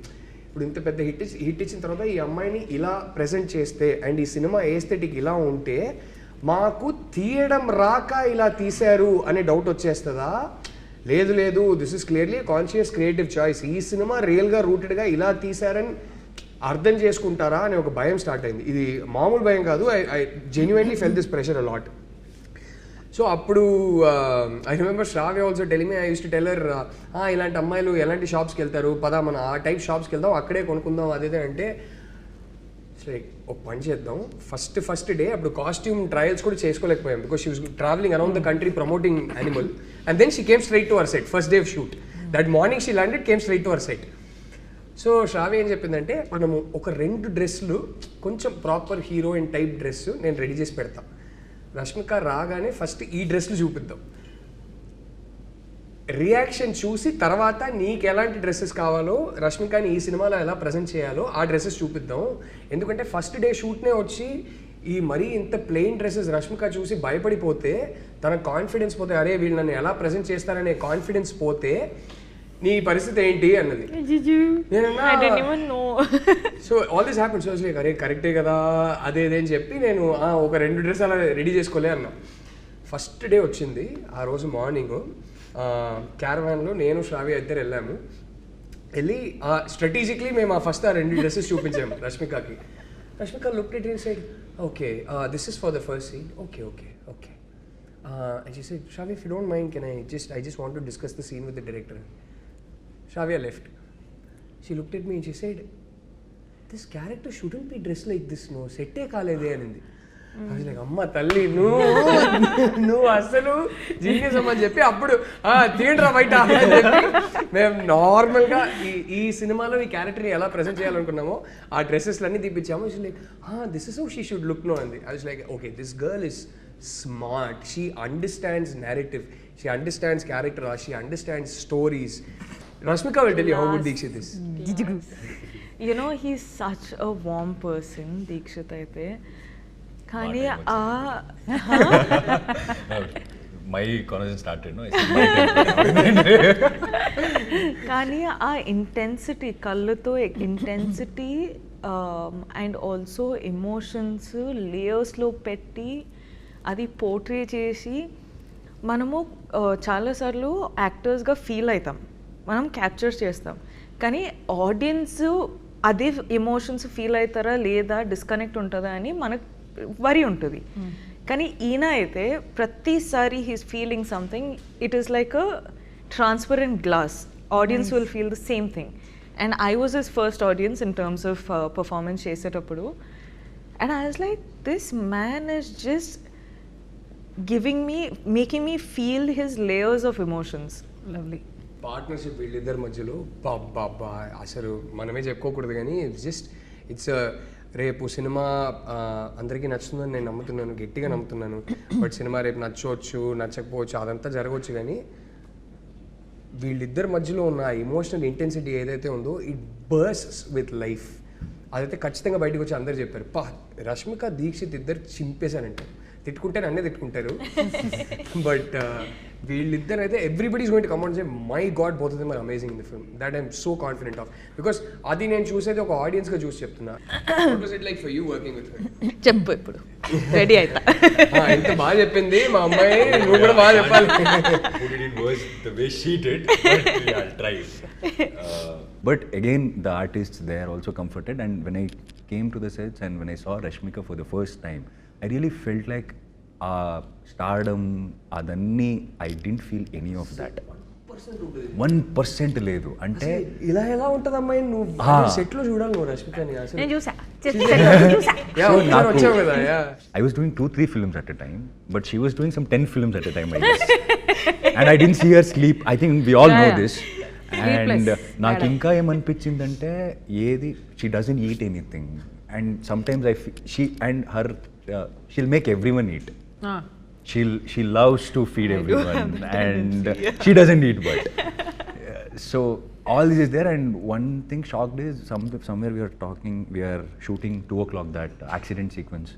ఇప్పుడు ఇంత పెద్ద హిట్ ఇచ్చిన తర్వాత ఈ అమ్మాయిని ఇలా ప్రజెంట్ చేస్తే అండ్ ఈ సినిమా ఏస్థెటిక్ ఇలా ఉంటే మాకు తీయడం రాక ఇలా తీశారు అనే డౌట్ వచ్చేస్తుందా? లేదు లేదు, this is clearly conscious creative choice. ఈ సినిమా రియల్గా రూటెడ్గా ఇలా తీశారని అర్థం చేసుకుంటారా అనే ఒక భయం స్టార్ట్ అయింది. ఇది మామూలు భయం కాదు. I genuinely felt this pressure a lot. So అప్పుడు I remember Shravya also telling me, I used to tell her, ఇలాంటి అమ్మాయిలు ఎలాంటి షాప్స్కి వెళ్తారు, పదా మన ఆ టైప్ షాప్స్కి వెళ్దాం, అక్కడే కొనుక్కుందాం అదేదే అంటే లైక్ ఒక పని చేద్దాం. ఫస్ట్ డే అప్పుడు కాస్ట్యూమ్ ట్రయల్స్ కూడా చేసుకోలేకపోయాం because she was travelling around the country promoting Animal and then she came straight to our set. First day of shoot that morning she landed, came straight to our set. So Shravya ఏం చెప్పిందంటే, మనము ఒక 2 డ్రెస్సులు కొంచెం ప్రాపర్ హీరోయిన్ టైప్ డ్రెస్ నేను రెడీ చేసి పెడతాను, రష్మిక రాగానే ఫస్ట్ ఈ డ్రెస్లు చూపిద్దాం, రియాక్షన్ చూసి తర్వాత నీకు ఎలాంటి డ్రెస్సెస్ కావాలో, రష్మికని ఈ సినిమాలో ఎలా ప్రజెంట్ చేయాలో ఆ డ్రెస్సెస్ చూపిద్దాం. ఎందుకంటే ఫస్ట్ డే షూట్నే వచ్చి ఈ మరీ ఇంత ప్లెయిన్ డ్రెస్సెస్ రష్మిక చూసి భయపడిపోతే తన కాన్ఫిడెన్స్ పోతే, అరే వీళ్ళు నన్ను ఎలా ప్రజెంట్ చేస్తారనే కాన్ఫిడెన్స్ పోతే నీ పరిస్థితి ఏంటి అన్నది. So all this happen. So like అరే కరెక్టే కదా అదే అని చెప్పి నేను ఒక 2 డ్రెస్ అలా రెడీ చేసుకోలే అన్నా. ఫస్ట్ డే వచ్చింది. ఆ రోజు మార్నింగ్ క్యారవాన్లో నేను శ్రావ్య ఇద్దరు వెళ్ళాము. వెళ్ళి స్ట్రాటజిక్లీ మేము ఫస్ట్ ఆ 2 డ్రెస్సెస్ చూపించాము రష్మికకి. Rashmika looked at it side, okay this is for the first scene, okay okay okay. And she said, Shravya, if you don't mind, can I just want to discuss the scene with the director. Shravya left. She looked at me and she said, this character shouldn't be dressed like this, no, sette kaalede anindi. I was like, amma talli నువ్వు అసలు జీనియస్ అమ్మని చెప్పి అప్పుడు థియేటర్ బయట అని చెప్పి మేము నార్మల్గా ఈ సినిమాలో ఈ క్యారెక్టర్ని ఎలా ప్రజెంట్ చేయాలనుకున్నామో ఆ డ్రెస్సెస్లన్నీ తీపిచ్చాము. She like this is how she should look no అంది. I was like, okay, this girl is smart, she understands narrative, she understands character, she understands stories. Rashmika will tell you how good Dheekshith is. You know, he's such a warm person, Dheekshith aithe. Kani my conversation started, no? Kani intensity, kalluto intensity and also emotions layers lo petti అది పోర్ట్రే చేసి మనము చాలాసార్లు యాక్టర్స్గా ఫీల్ అవుతాం, మనం క్యాప్చర్ చేస్తాం, కానీ ఆడియన్స్ అదే ఎమోషన్స్ ఫీల్ అవుతారా లేదా, డిస్కనెక్ట్ ఉంటుందా అని మనకు వరి ఉంటుంది. కానీ ఈయన అయితే ప్రతిసారి he's feeling something, it is like a transparent glass, audience will feel the same thing. And I was his first audience in terms of performance చేసేటప్పుడు. And I was like, this man is just making me feel his layers of emotions. Lovely partnership వీళ్ళిద్దరి మధ్యలో బాబా అసలు మనమే చెప్పుకోకూడదు కానీ ఇట్స్ రేపు సినిమా అందరికీ నచ్చుతుందని నేను నమ్ముతున్నాను, గట్టిగా నమ్ముతున్నాను. బట్ సినిమా రేపు నచ్చవచ్చు నచ్చకపోవచ్చు అదంతా జరగవచ్చు, కానీ వీళ్ళిద్దరి మధ్యలో ఉన్న ఎమోషనల్ ఇంటెన్సిటీ ఏదైతే ఉందో ఇట్ బర్స్ట్స్ విత్ లైఫ్. అదైతే ఖచ్చితంగా బయటకు వచ్చి అందరు చెప్పారు, రష్మిక దీక్షిత్ ఇద్దరు చింపేశానంటే. తిట్టుకుంటే నన్నే తిట్టుకుంటారు, బట్ వీళ్ళిద్దరు అయితే everybody is going to come and say, my god, both of them are amazing in the film. That I'm so confident of, because అది నేను చూసేది ఒక ఆడియన్స్గా చూసి చెప్తున్నా. What was it like for you working with her? చెప్పు ఇప్పుడు రెడీ అవుతా. ఎంత బాగా చెప్పింది మా అమ్మాయి, నువ్వు కూడా బాగా చెప్పాలి. But again, the artists, they are also comforted, and when I came to the sets and when I saw Rashmika for the first time, I really felt like stardom, adanni, I didn't feel any of that. 1% లేదు. అంటే ఇలా ఎలా ఉంటుంది అమ్మాయి, నువ్వు సెట్ లో చూడాలి నువ్వు రష్మికని. నేను చూసా. I was doing 2-3 films at a time, but she was doing some 10 films at a time, I guess. And I didn't see her sleep. I think we all know this. And నాకు ఇంకా ఏమనిపించిందంటే, ఏది she doesn't eat anything, and sometimes she and her she'll make everyone eat. She loves to feed everyone and she doesn't eat, but so all this is there. And one thing shocked is somewhere we are shooting 2 o'clock that accident sequence.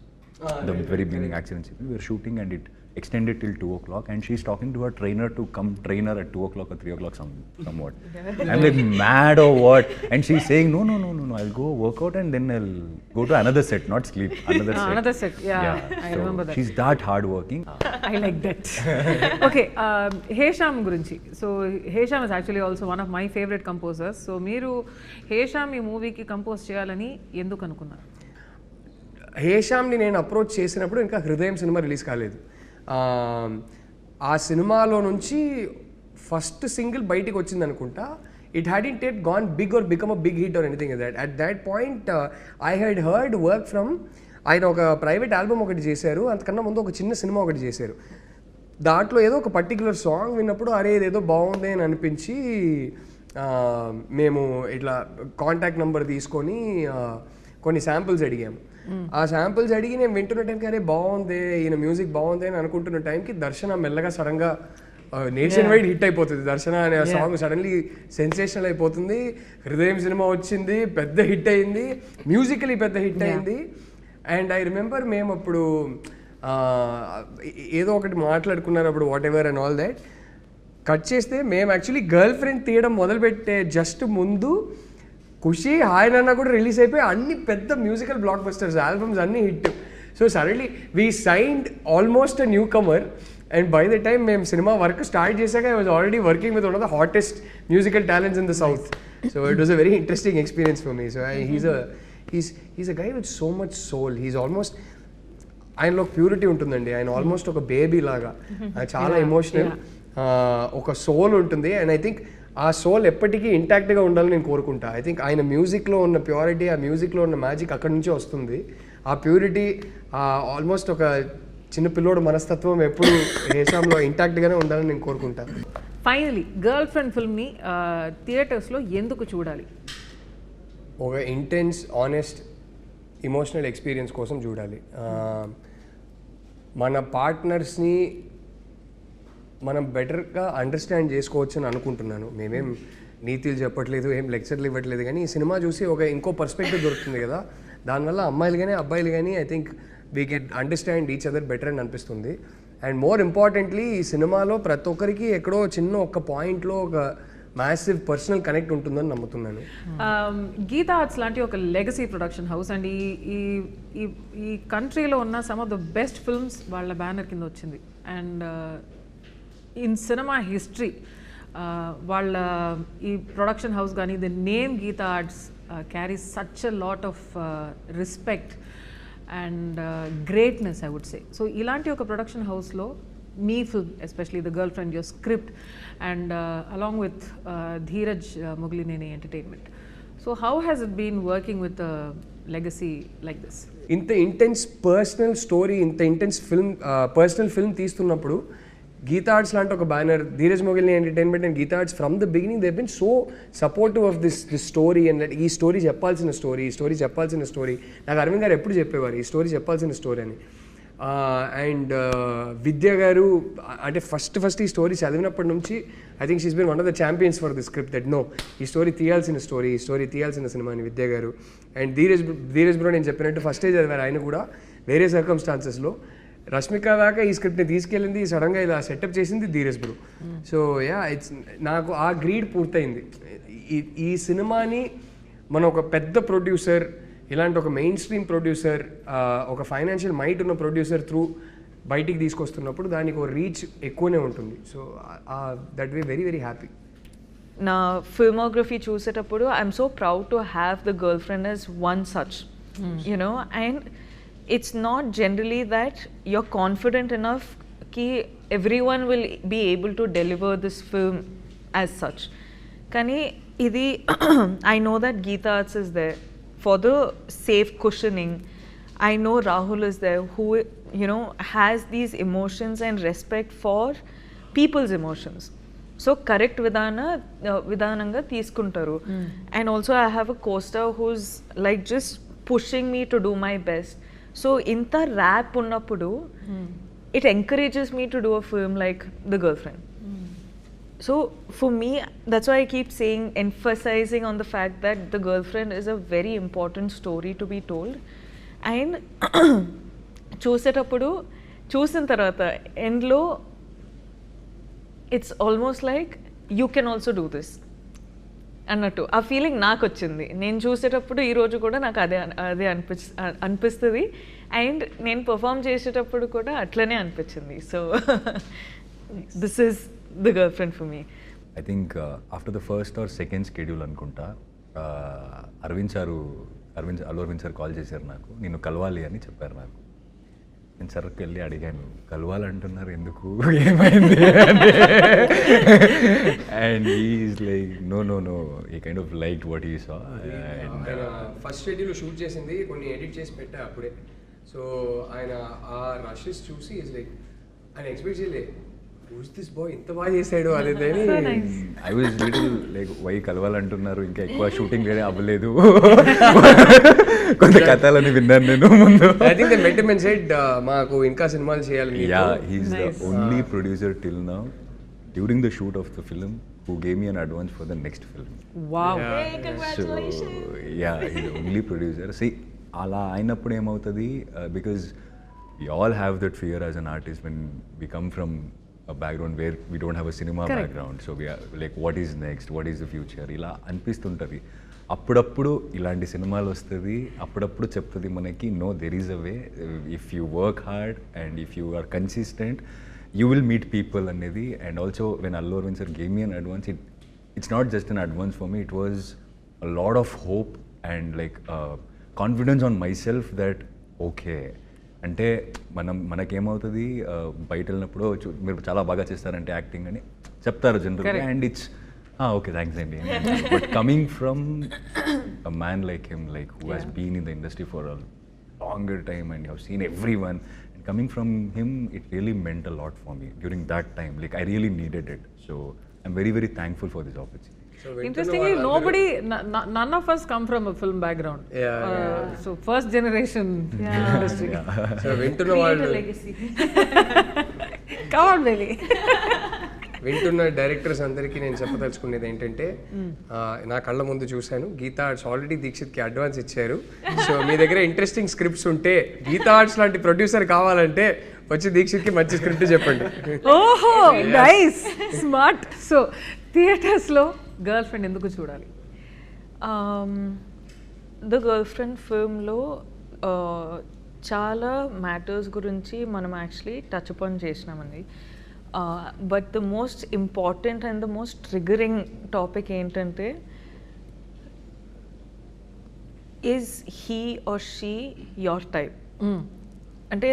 The very beginning action scene. We were shooting and it extended till 2 o'clock, and she's talking to her trainer to come train her at 2 o'clock or 3 o'clock somewhat. I'm like, mad or what? And she's saying, no, I'll go work out and then I'll go to another set, not sleep. Another set, yeah. I So remember that. she's that hard working. I like that. Okay, Hesham గురించి. So Hesham is actually also one of my favourite composers. So మీరు హేషామ్ ఈ మూవీకి కంపోజ్ చేయాలని ఎందుకు అనుకున్నారు? హేషామ్ని నేను అప్రోచ్ చేసినప్పుడు ఇంకా హృదయం సినిమా రిలీజ్ కాలేదు. ఆ సినిమాలో నుంచి ఫస్ట్ సింగిల్ బయటికి వచ్చింది అనుకుంటా. It hadn't yet gone big or become a big hit or anything that. At that point I had heard work from, ఆయన ఒక ప్రైవేట్ ఆల్బమ్ ఒకటి చేశారు, అంతకన్నా ముందు ఒక చిన్న సినిమా ఒకటి చేశారు. దాంట్లో ఏదో ఒక పర్టికులర్ సాంగ్ విన్నప్పుడు అరే ఇదేదో బాగుంది అని అనిపించి మేము ఇట్లా కాంటాక్ట్ నెంబర్ తీసుకొని కొన్ని శాంపిల్స్ అడిగాము. ఆ శాంపిల్స్ అడిగి నేను వింటున్న టైంకి అరే బాగుంది, ఈయన మ్యూజిక్ బాగుంది అని అనుకుంటున్న టైంకి దర్శన మెల్లగా సడన్గా నేషన్ వైడ్ హిట్ అయిపోతుంది. దర్శన అనే సాంగ్ సడన్లీ సెన్సేషనల్ అయిపోతుంది. హృదయం సినిమా వచ్చింది, పెద్ద హిట్ అయింది, మ్యూజికలీ పెద్ద హిట్ అయింది. అండ్ ఐ రిమెంబర్ మేము అప్పుడు ఏదో ఒకటి మాట్లాడుకున్నారు అప్పుడు, what ever and all that. Cut చేస్తే మేము యాక్చువల్లీ గర్ల్ ఫ్రెండ్ తీయడం మొదలుపెట్టే జస్ట్ ముందు ఖుషి హాయ్ నాన్న కూడా రిలీజ్ అయిపోయి అన్ని పెద్ద మ్యూజికల్ బ్లాక్ బస్టర్స్ ఆల్బమ్స్ అన్ని hit. So suddenly we signed almost a newcomer. And by the time మేము సినిమా వర్క్ స్టార్ట్ చేశాక I was already working with one of the hottest musical talents in the south. So it was a very interesting experience for me. So he's a guy with so much soul. He's almost, ఆయనలో ప్యూరిటీ ఉంటుందండి. ఆయన ఆల్మోస్ట్ ఒక బేబీ లాగా, చాలా ఎమోషనల్, ఒక సోల్ ఉంటుంది. అండ్ ఐ థింక్ ఆ సోల్ ఎప్పటికీ ఇంటాక్ట్గా ఉండాలని నేను కోరుకుంటా. ఐ థింక్ ఆయన మ్యూజిక్లో ఉన్న ప్యూరిటీ, ఆ మ్యూజిక్లో ఉన్న మ్యాజిక్ అక్కడి నుంచే వస్తుంది. ఆ ప్యూరిటీ, ఆల్మోస్ట్ ఒక చిన్న పిల్లోడు మనస్తత్వం ఎప్పుడు హేషామ్లో ఇంటాక్ట్గానే ఉండాలని నేను కోరుకుంటా. ఫైనలీ గర్ల్ ఫ్రెండ్ ఫిల్మ్ని థియేటర్స్లో ఎందుకు చూడాలి? ఒక ఇంటెన్స్, ఆనెస్ట్, ఇమోషనల్ ఎక్స్పీరియన్స్ కోసం చూడాలి. మన పార్ట్నర్స్ని మనం బెటర్గా అండర్స్టాండ్ చేసుకోవచ్చు అని అనుకుంటున్నాను. మేమేం నీతులు చెప్పట్లేదు, ఏం లెక్చర్లు ఇవ్వట్లేదు, కానీ ఈ సినిమా చూసి ఒక ఇంకో పర్స్పెక్టివ్ దొరుకుతుంది కదా. దానివల్ల అమ్మాయిలు కానీ అబ్బాయిలు కానీ I think we can understand each other better అని అనిపిస్తుంది. అండ్ మోర్ ఇంపార్టెంట్లీ ఈ సినిమాలో ప్రతి ఒక్కరికి ఎక్కడో చిన్న ఒక పాయింట్లో ఒక మ్యాసివ్ పర్సనల్ కనెక్ట్ ఉంటుందని నమ్ముతున్నాను. గీతా ఆర్ట్స్ లాంటి ఒక లెగసీ ప్రొడక్షన్ హౌస్ అండ్ ఈ కంట్రీలో ఉన్న some of the best films వాళ్ళ బ్యానర్ కింద వచ్చింది. అండ్ ఇన్ సినిమా హిస్టరీ వాళ్ళ ఈ ప్రొడక్షన్ హౌస్ కానీ the name Geetha Arts carries such a lot of respect and greatness I would say. So ఇలాంటి ఒక ప్రొడక్షన్ హౌస్లో మీ film, especially the girlfriend, your script and along with Dheeraj Mogilineni entertainment. So how has it been working with legacy like this? ఇంత ఇంటెన్స్ పర్సనల్ స్టోరీ, ఇంత ఇంటెన్స్ ఫిల్మ్, పర్సనల్ ఫిల్మ్ తీస్తున్నప్పుడు గీతా ఆర్ట్స్ లాంటి ఒక banner, Dheeraj Mogilini entertainment and Geetha Arts from the beginning they been so supportive of this story. And ఈ స్టోరీ చెప్పాల్సిన స్టోరీ నాకు అరవింద్ గారు ఎప్పుడు చెప్పేవారు ఈ స్టోరీ చెప్పాల్సిన స్టోరీ అని. అండ్ విద్య గారు అంటే ఫస్ట్ ఈ స్టోరీ చదివినప్పటి నుంచి I think she's been one of the champions for the script that no ఈ స్టోరీ తీయాల్సిన సినిమా అని విద్య గారు. అండ్ ధీరజ్ బ్రో నేను చెప్పినట్టు ఫస్టే చదివారు ఆయన కూడా వేరే సర్కమ్స్టాన్సెస్లో. రష్మిక దాకా ఈ స్క్రిప్ట్ని తీసుకెళ్ళింది, సడన్గా ఇలా సెటప్ చేసింది Dheeraj bro. So ya, it's నాకు ఆ గ్రీడ్ పూర్తయింది. ఈ సినిమాని మనం ఒక పెద్ద ప్రొడ్యూసర్, ఇలాంటి ఒక మెయిన్ స్ట్రీమ్ ప్రొడ్యూసర్, ఒక ఫైనాన్షియల్ మైట్ ఉన్న ప్రొడ్యూసర్ త్రూ బయటికి తీసుకొస్తున్నప్పుడు దానికి ఒక రీచ్ ఎక్కువనే ఉంటుంది. So that way very very happy. నా ఫిల్మోగ్రఫీ చూసేటప్పుడు I'm so proud to have the girl friend as one such, you know, and it's not generally that you're confident enough ki everyone will be able to deliver this film as such. Kani idi I know that Geeta Arts is there for the safe cushioning. I know Rahul is there who, you know, has these emotions and respect for people's emotions. So correct vidananga తీసుకుంటారు. And also I have a co-star who's like just pushing me to do my best. So inta rap ఉన్నప్పుడు it encourages me to do a film like The Girlfriend. So for me, that's why I keep saying, emphasizing on the fact that The Girlfriend is a very important story to be told. And చూసేటప్పుడు చూసిన తర్వాత ఎండ్లో it's almost like you can also do this అన్నట్టు ఆ ఫీలింగ్ నాకు వచ్చింది. నేను చూసేటప్పుడు ఈరోజు కూడా నాకు అదే అదే అనిపిస్తుంది అండ్ నేను పర్ఫామ్ చేసేటప్పుడు కూడా అట్లనే అనిపించింది. So this is the girlfriend for me. I think after the first or second schedule అనుకుంటా, అల్లు అరవింద్ సార్ కాల్ చేశారు నాకు, నిన్ను కలవాలి అని చెప్పారు నాకు. నేను సర్కి వెళ్ళి అడిగాను, కలవాలంటున్నారు ఎందుకు, ఏమైంది and is like no no no, ఈ కైండ్ ఆఫ్ లైక్ వాట్ ఈ సా. ఫస్ట్ షెడ్యూల్ షూట్ చేసింది, కొన్ని ఎడిట్ చేసి పెట్టా అప్పుడే. సో ఆయన ఆ రషెస్ చూసి ఈజ్ లైక్ ఆయన ఎక్స్పెక్ట్ చేయలే, హూస్ దిస్ బాయ్ ఇంత బాగా చేశాడు అనేది. I was little like why కలవాలంటున్నారు, ఇంకా ఎక్కువ షూటింగ్ వేరే అవ్వలేదు, కొంత కథలని విన్నాను నేను ముందు. I think they met him and said మాకు ఇంకా సినిమాలు చేయాలి. Yeah, he is the only producer till now during the shoot of the film who gave me an advance for the next film. Wow. Hey, congratulations. So yeah, he's the only producer. See, అలా అయినప్పుడు ఏమవుతుంది, because we all have that fear as an artist when we come from a background where we don't have a cinema background. So we are like, what is next, what is the future, ఇలా అనిపిస్తుంటుంది. అప్పుడప్పుడు ఇలాంటి సినిమాలు వస్తుంది, అప్పుడప్పుడు చెప్తుంది మనకి, no there is a way, if you work hard and if you are consistent you will meet people అనేది. And also when Allu Arvind sir gave me an advance, it's not just an advance for me, it was a lot of hope and like confidence on myself that okay, అంటే మనకేమవుతుంది, బయట వెళ్ళినప్పుడు మీరు చాలా బాగా చేస్తారంటే యాక్టింగ్ అని చెప్తారు జనరల్గా, అండ్ ఇట్స్ ఓకే థ్యాంక్స్ అండి. But coming from a man like him, like who has been in the industry for a longer time and you have seen everyone, and coming from him, it really meant a lot for me during that time. Like I really needed it, so I'm very very thankful for this opportunity. Interestingly, none of us come from a film background. So first generation industry. So వింటున్న వాళ్ళు, come on baby. వింటున్న డైరెక్టర్స్ అందరికీ నేను చెప్పదలుచుకునేది ఏంటంటే, నా కళ్ళ ముందు చూశాను, గీతా ఆర్ట్స్ ఆల్రెడీ దీక్షిత్కి అడ్వాన్స్ ఇచ్చారు. సో మీ దగ్గర ఇంట్రెస్టింగ్ స్క్రిప్ట్స్ ఉంటే, గీతా ఆర్ట్స్ లాంటి ప్రొడ్యూసర్ కావాలంటే వచ్చి దీక్షిత్కి మంచి స్క్రిప్ట్ చెప్పండి. ఓహో నైస్, స్మార్ట్. సో థియేటర్స్లో గర్ల్ ఫ్రెండ్ ఎందుకు చూడాలి? ద గర్ల్ ఫ్రెండ్ ఫిల్మ్లో చాలా మ్యాటర్స్ గురించి మనం యాక్చువల్లీ టచ్ అపాన్ చేసినామండి. But the most important and the most triggering topic ఏంటంటే, is he or she your type? అంటే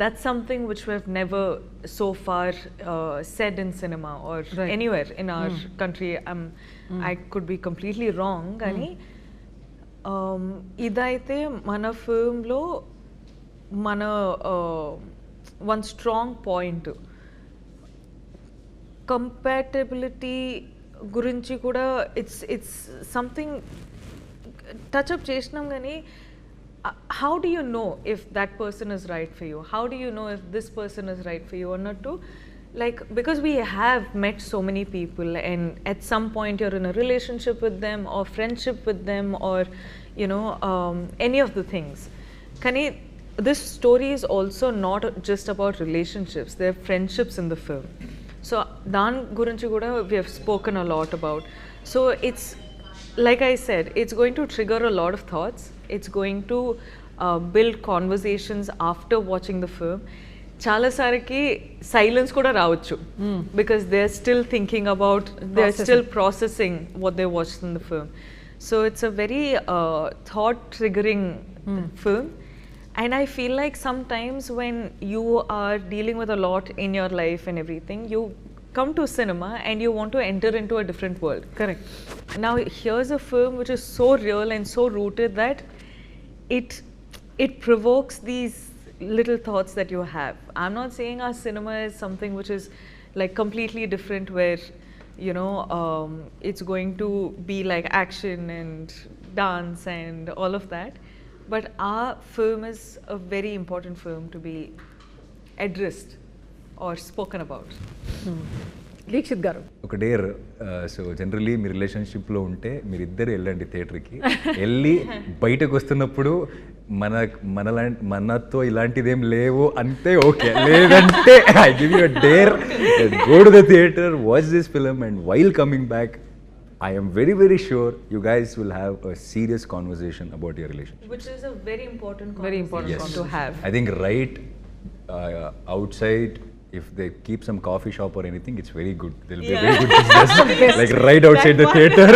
that's something which we have never so far said in cinema or anywhere in our country. I could be completely wrong, కానీ ఇదైతే మన ఫిల్మ్లో మన వన్ స్ట్రాంగ్ పాయింట్. కంపాటబిలిటీ గురించి కూడా ఇట్స్ సంథింగ్ టచ్ అప్ చేసినాం, కానీ how do you know if that person is right for you? How do you know if this person is right for you or not? To like, because we have met so many people and at some point you're in a relationship with them or friendship with them or you know any of the things. Kani this story is also not just about relationships, there are friendships in the film. So dan gurinchi kuda we have spoken a lot about. So it's like I said, it's going to trigger a lot of thoughts. It's going to build conversations after watching the film. Chala sariki silence kuda raavachu because they're still thinking about, they're still processing what they watched in the film. So it's a very thought triggering film. And I feel like sometimes when you are dealing with a lot in your life and everything, you come to cinema and you want to enter into a different world. Correct. Now here's a film which is so real and so rooted that it provokes these little thoughts that you have. I'm not saying our cinema is something which is like completely different where you know it's going to be like action and dance and all of that, but our film is a very important film to be addressed or spoken about. Dixit గారు ఒక డేర్ సో జనరలీ మీ రిలేషన్షిప్లో ఉంటే మీరిద్దరు వెళ్ళండి థియేటర్కి వెళ్ళి బయటకు వస్తున్నప్పుడు మనతో ఇలాంటిదేం లేవు అంతే ఓకే, లేదంటే I give you a dare, go to the theatre, watch this film and while coming back I am very, very sure you guys will have a serious conversation about your relationship. Which is a very important Very important conversation to have. I think right outside, if they keep some coffee shop or anything, it's very good. There'll be a very good business. Like right outside the theater.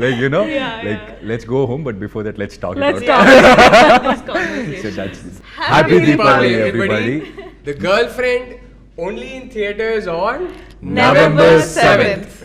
Like, you know, like let's go home, but before that, let's talk Let's about talk. This conversation. So that's Happy Deepavali, everybody. The Girlfriend only in theaters on November 7th.